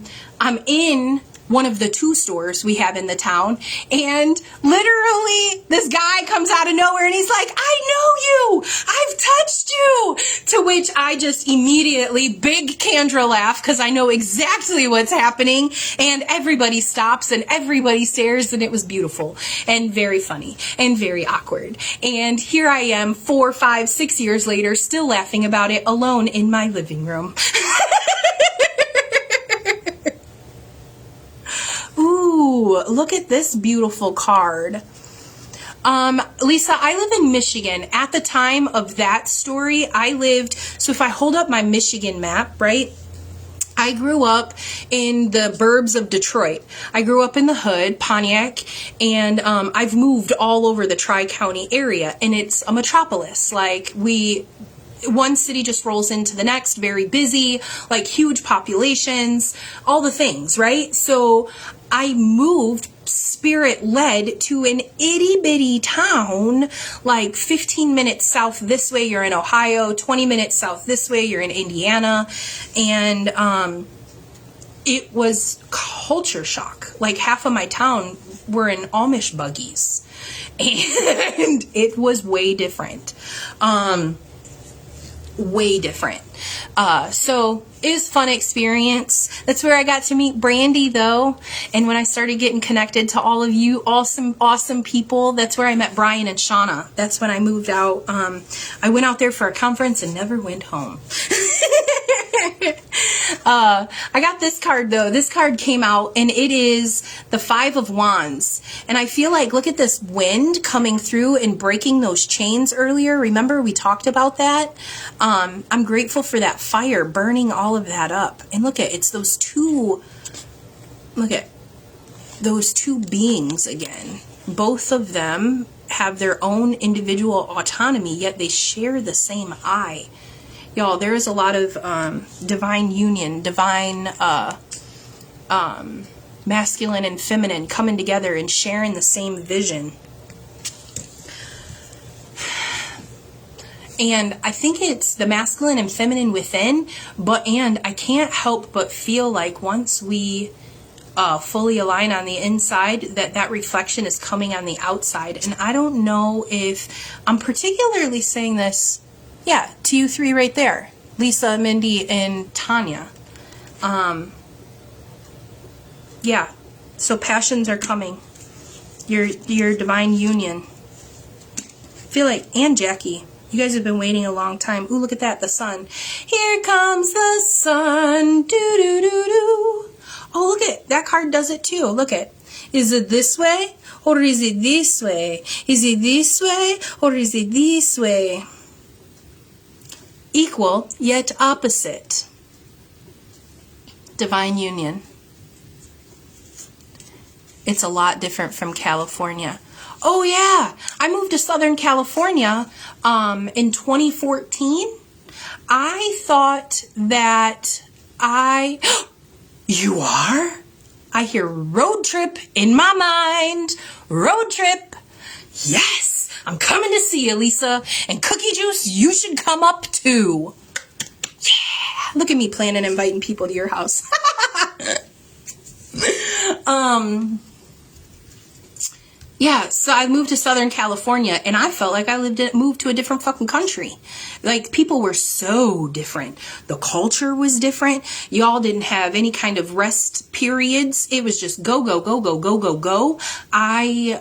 in one of the 2 stores we have in the town, and literally this guy comes out of nowhere and he's like, I know you, I've touched you, to which I just immediately big Kendra laugh because I know exactly what's happening, and everybody stops and everybody stares, and it was beautiful and very funny and very awkward. And here I am 4, 5, 6 years later still laughing about it alone in my living room. Ooh, look at this beautiful card. Lisa, I live in Michigan. At the time of that story, so if I hold up my Michigan map, right? I grew up in the burbs of Detroit. I grew up in the hood, Pontiac, and I've moved all over the Tri-County area, and it's a metropolis. Like, one city just rolls into the next, very busy, like huge populations, all the things, right? So I moved spirit-led to an itty-bitty town, like 15 minutes south this way, you're in Ohio, 20 minutes south this way, you're in Indiana, and it was culture shock. Like, half of my town were in Amish buggies, and it was way different. Way different. So it was a fun experience. That's where I got to meet Brandy, though. And when I started getting connected to all of you awesome people, that's where I met Brian and Shauna. That's when I moved out. I went out there for a conference and never went home. I got this card, though. This card came out, and it is the Five of Wands. And I feel like, look at this wind coming through and breaking those chains earlier. Remember, we talked about that? I'm grateful for that fire burning all of that up. And look at, it's those two, look at those two beings again. Both of them have their own individual autonomy, yet they share the same eye. Y'all, there is a lot of divine union, divine masculine and feminine coming together and sharing the same vision. And I think it's the masculine and feminine within, and I can't help but feel like once we fully align on the inside, that reflection is coming on the outside. And I don't know if I'm particularly saying this. Yeah, to you three right there. Lisa, Mindy, and Tanya. Yeah, so passions are coming. Your divine union. I feel like, and Jackie, you guys have been waiting a long time. Ooh, look at that, the sun. Here comes the sun. Do-do-do-do. Oh, look at, that card does it too. Look at, is it this way? Or is it this way? Is it this way? Or is it this way? Equal, yet opposite. Divine union. It's a lot different from California. Oh yeah, I moved to Southern California in 2014. I thought that you are? I hear road trip in my mind. Road trip. Yes. I'm coming to see you, Lisa. And Cookie Juice, you should come up too. Yeah. Look at me planning inviting people to your house. Yeah, so I moved to Southern California, and I felt like I moved to a different fucking country. Like, people were so different. The culture was different. Y'all didn't have any kind of rest periods. It was just go, go, go, go, go, go, go. I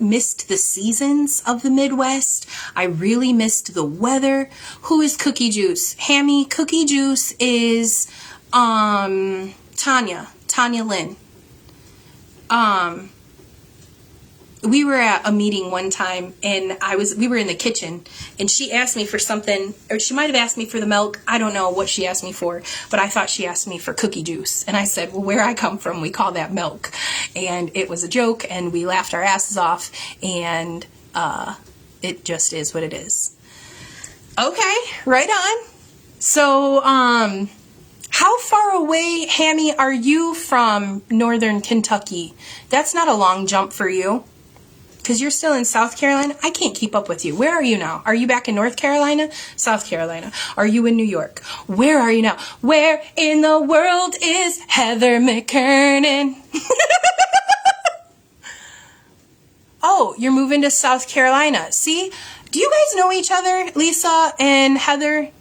missed the seasons of the Midwest. I really missed the weather. Who is Cookie Juice? Hammy. Cookie Juice is Tanya Lynn. We were at a meeting one time, and we were in the kitchen, and she asked me for something, or she might have asked me for the milk. I don't know what she asked me for, but I thought she asked me for cookie juice. And I said, well, where I come from, we call that milk. And it was a joke, and we laughed our asses off, and it just is what it is. Okay, right on. So, how far away, Hammy, are you from Northern Kentucky? That's not a long jump for you. Because you're still in South Carolina? I can't keep up with you. Where are you now? Are you back in North Carolina? South Carolina. Are you in New York? Where are you now? Where in the world is Heather McKernan? Oh, you're moving to South Carolina. See? Do you guys know each other, Lisa and Heather?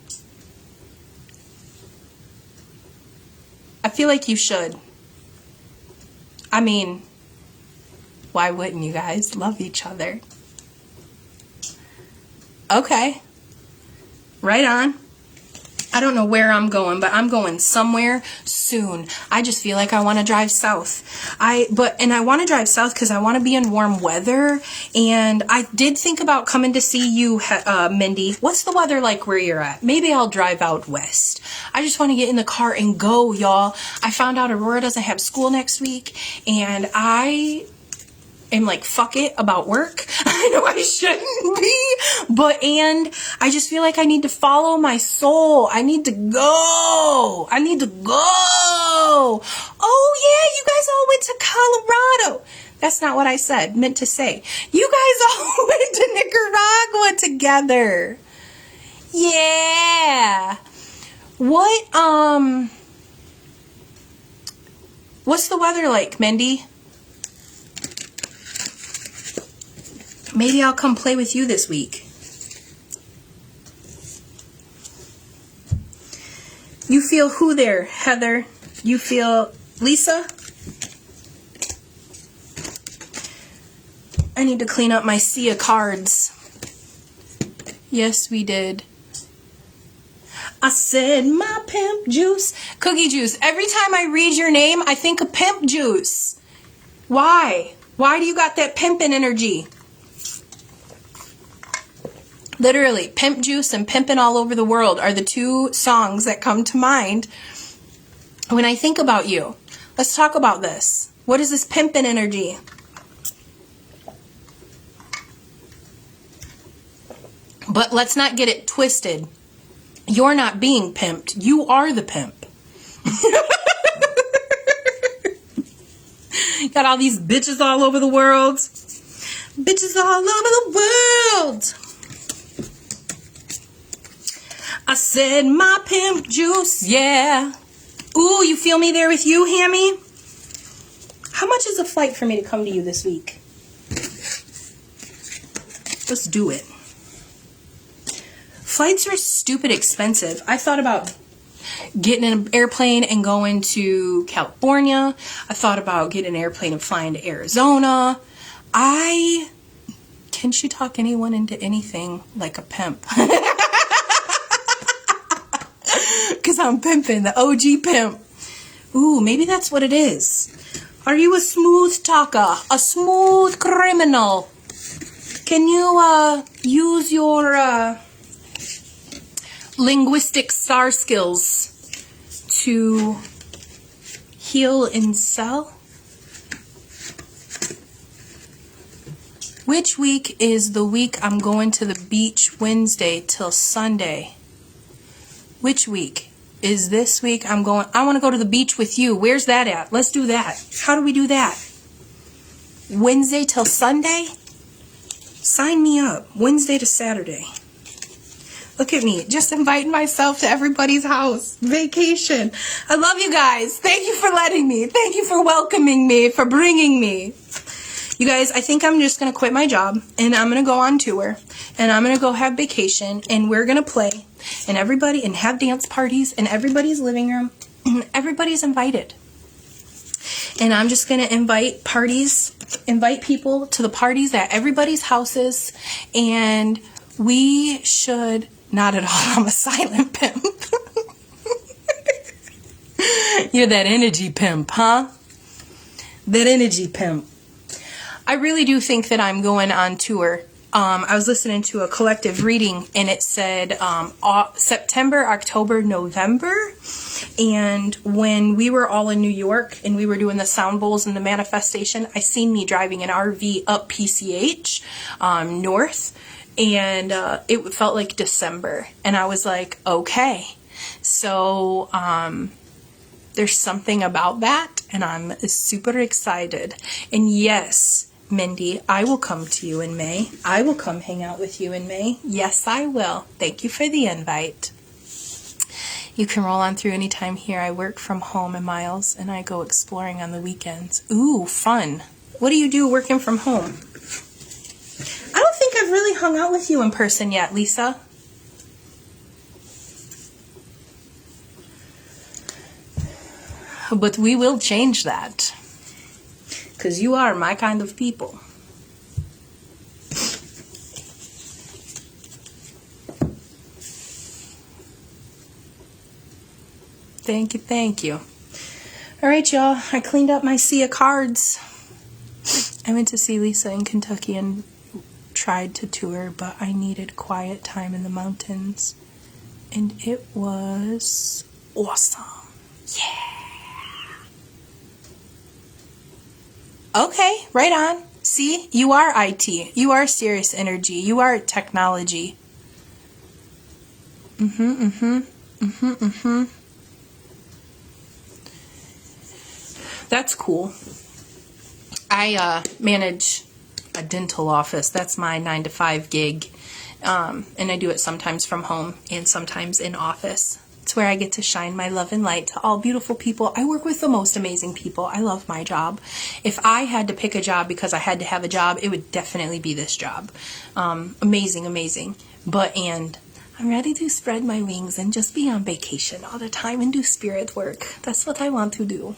I feel like you should. I mean, why wouldn't you guys love each other? Okay. Right on. I don't know where I'm going, but I'm going somewhere soon. I just feel like I want to drive south. I want to drive south because I want to be in warm weather. And I did think about coming to see you, Mindy. What's the weather like where you're at? Maybe I'll drive out west. I just want to get in the car and go, y'all. I found out Aurora doesn't have school next week, and I am like, fuck it about work. I know I shouldn't be, and I just feel like I need to follow my soul. I need to go. Oh yeah, you guys all went to Colorado. That's not what I said. Meant to say, you guys all went to Nicaragua together. Yeah. What's the weather like, Mindy? Maybe I'll come play with you this week. You feel who there, Heather? You feel Lisa? I need to clean up my sea of cards. Yes, we did. I said my pimp juice. Cookie juice. Every time I read your name, I think of pimp juice. Why? Why do you got that pimpin' energy? Literally, Pimp Juice and Pimpin' All Over the World are the two songs that come to mind when I think about you. Let's talk about this. What is this pimpin' energy? But let's not get it twisted. You're not being pimped. You are the pimp. Got all these bitches all over the world. Bitches all over the world. I said my pimp juice, yeah. Ooh, you feel me there with you, Hammy? How much is a flight for me to come to you this week? Let's do it. Flights are stupid expensive. I thought about getting an airplane and going to California. I thought about getting an airplane and flying to Arizona. Can she talk anyone into anything like a pimp? Because I'm pimping, the OG pimp. Ooh, maybe that's what it is. Are you a smooth talker? A smooth criminal? Can you use your linguistic star skills to heal and sell? Which week is the week I'm going to the beach Wednesday till Sunday? Which week? Is this week I want to go to the beach with you. Where's that at? Let's do that. How do we do that? Wednesday till Sunday? Sign me up. Wednesday to Saturday. Look at me. Just inviting myself to everybody's house. Vacation. I love you guys. Thank you for letting me. Thank you for welcoming me, for bringing me. You guys, I think I'm just going to quit my job and I'm going to go on tour and I'm going to go have vacation and we're going to play and have dance parties in everybody's living room. Everybody's invited. And I'm just going to invite people to the parties at everybody's houses, and we should, not at all, I'm a silent pimp. You're that energy pimp, huh? That energy pimp. I really do think that I'm going on tour. I was listening to a collective reading and it said September, October, November. And when we were all in New York and we were doing the sound bowls and the manifestation, I seen me driving an RV up PCH north, and it felt like December. And I was like, okay. So there's something about that, and I'm super excited. And yes, Mindy, I will come to you in May. I will come hang out with you in May. Yes, I will. Thank you for the invite. You can roll on through anytime here. I work from home in Miles, and I go exploring on the weekends. Ooh, fun. What do you do working from home? I don't think I've really hung out with you in person yet, Lisa. But we will change that. Because you are my kind of people. Thank you, thank you. All right, y'all. I cleaned up my sea of cards. I went to see Lisa in Kentucky and tried to tour, but I needed quiet time in the mountains. And it was awesome. Yeah. Okay, right on. See, you are IT. You are serious energy. You are technology. That's cool. I manage a dental office. That's my 9-to-5 gig. And I do it sometimes from home and sometimes in office. It's where I get to shine my love and light to all beautiful people. I work with the most amazing people. I love my job. If I had to pick a job because I had to have a job, it would definitely be this job. Amazing, amazing. And I'm ready to spread my wings and just be on vacation all the time and do spirit work. That's what I want to do.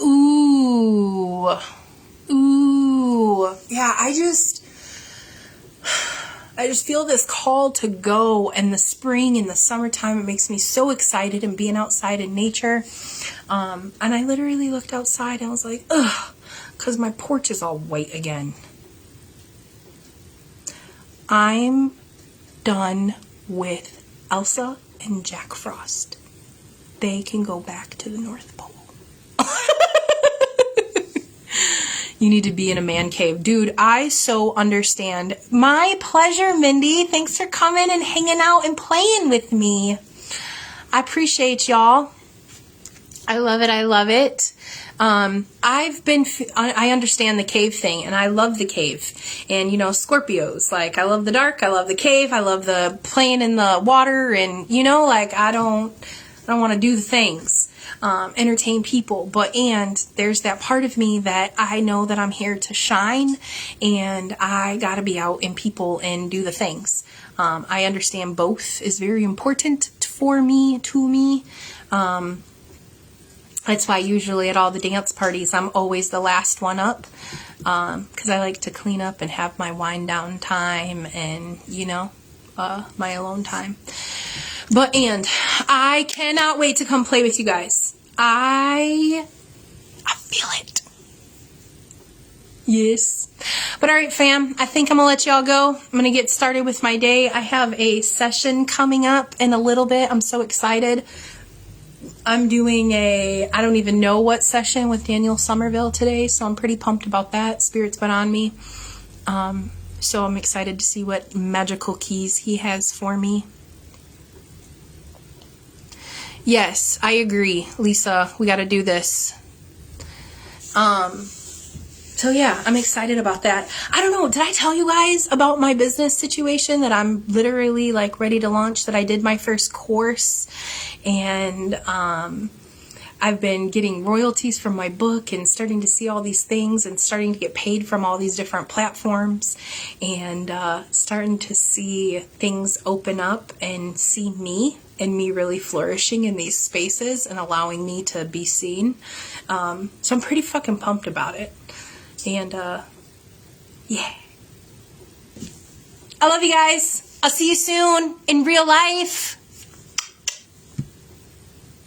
Ooh. Yeah, I just feel this call to go, and the spring and the summertime, it makes me so excited, and being outside in nature. And I literally looked outside and I was like, ugh, because my porch is all white again. I'm done with Elsa and Jack Frost. They can go back to the North Pole. You need to be in a man cave. Dude, I so understand. My pleasure, Mindy. Thanks for coming and hanging out and playing with me. I appreciate y'all. I love it. I love it. I understand the cave thing, and I love the cave. And, you know, Scorpios, like, I love the dark, I love the cave, I love the playing in the water, and, you know, like, I don't want to do the things. Entertain people, and there's that part of me that I know that I'm here to shine, and I gotta be out in people and do the things. I understand both is very important for me, to me. That's why usually at all the dance parties I'm always the last one up, because I like to clean up and have my wind down time and, you know, my alone time. And I cannot wait to come play with you guys. I feel it. Yes. But alright, fam, I think I'm going to let y'all go. I'm going to get started with my day. I have a session coming up in a little bit. I'm so excited. I'm doing I don't even know what session with Daniel Somerville today, so I'm pretty pumped about that. Spirit's been on me. So I'm excited to see what magical keys he has for me. Yes, I agree, Lisa. We got to do this. So yeah, I'm excited about that. I don't know, did I tell you guys about my business situation that I'm literally like ready to launch, that I did my first course, and I've been getting royalties from my book and starting to see all these things and starting to get paid from all these different platforms, and starting to see things open up and see me and me really flourishing in these spaces and allowing me to be seen. So I'm pretty fucking pumped about it. And yeah. I love you guys. I'll see you soon in real life.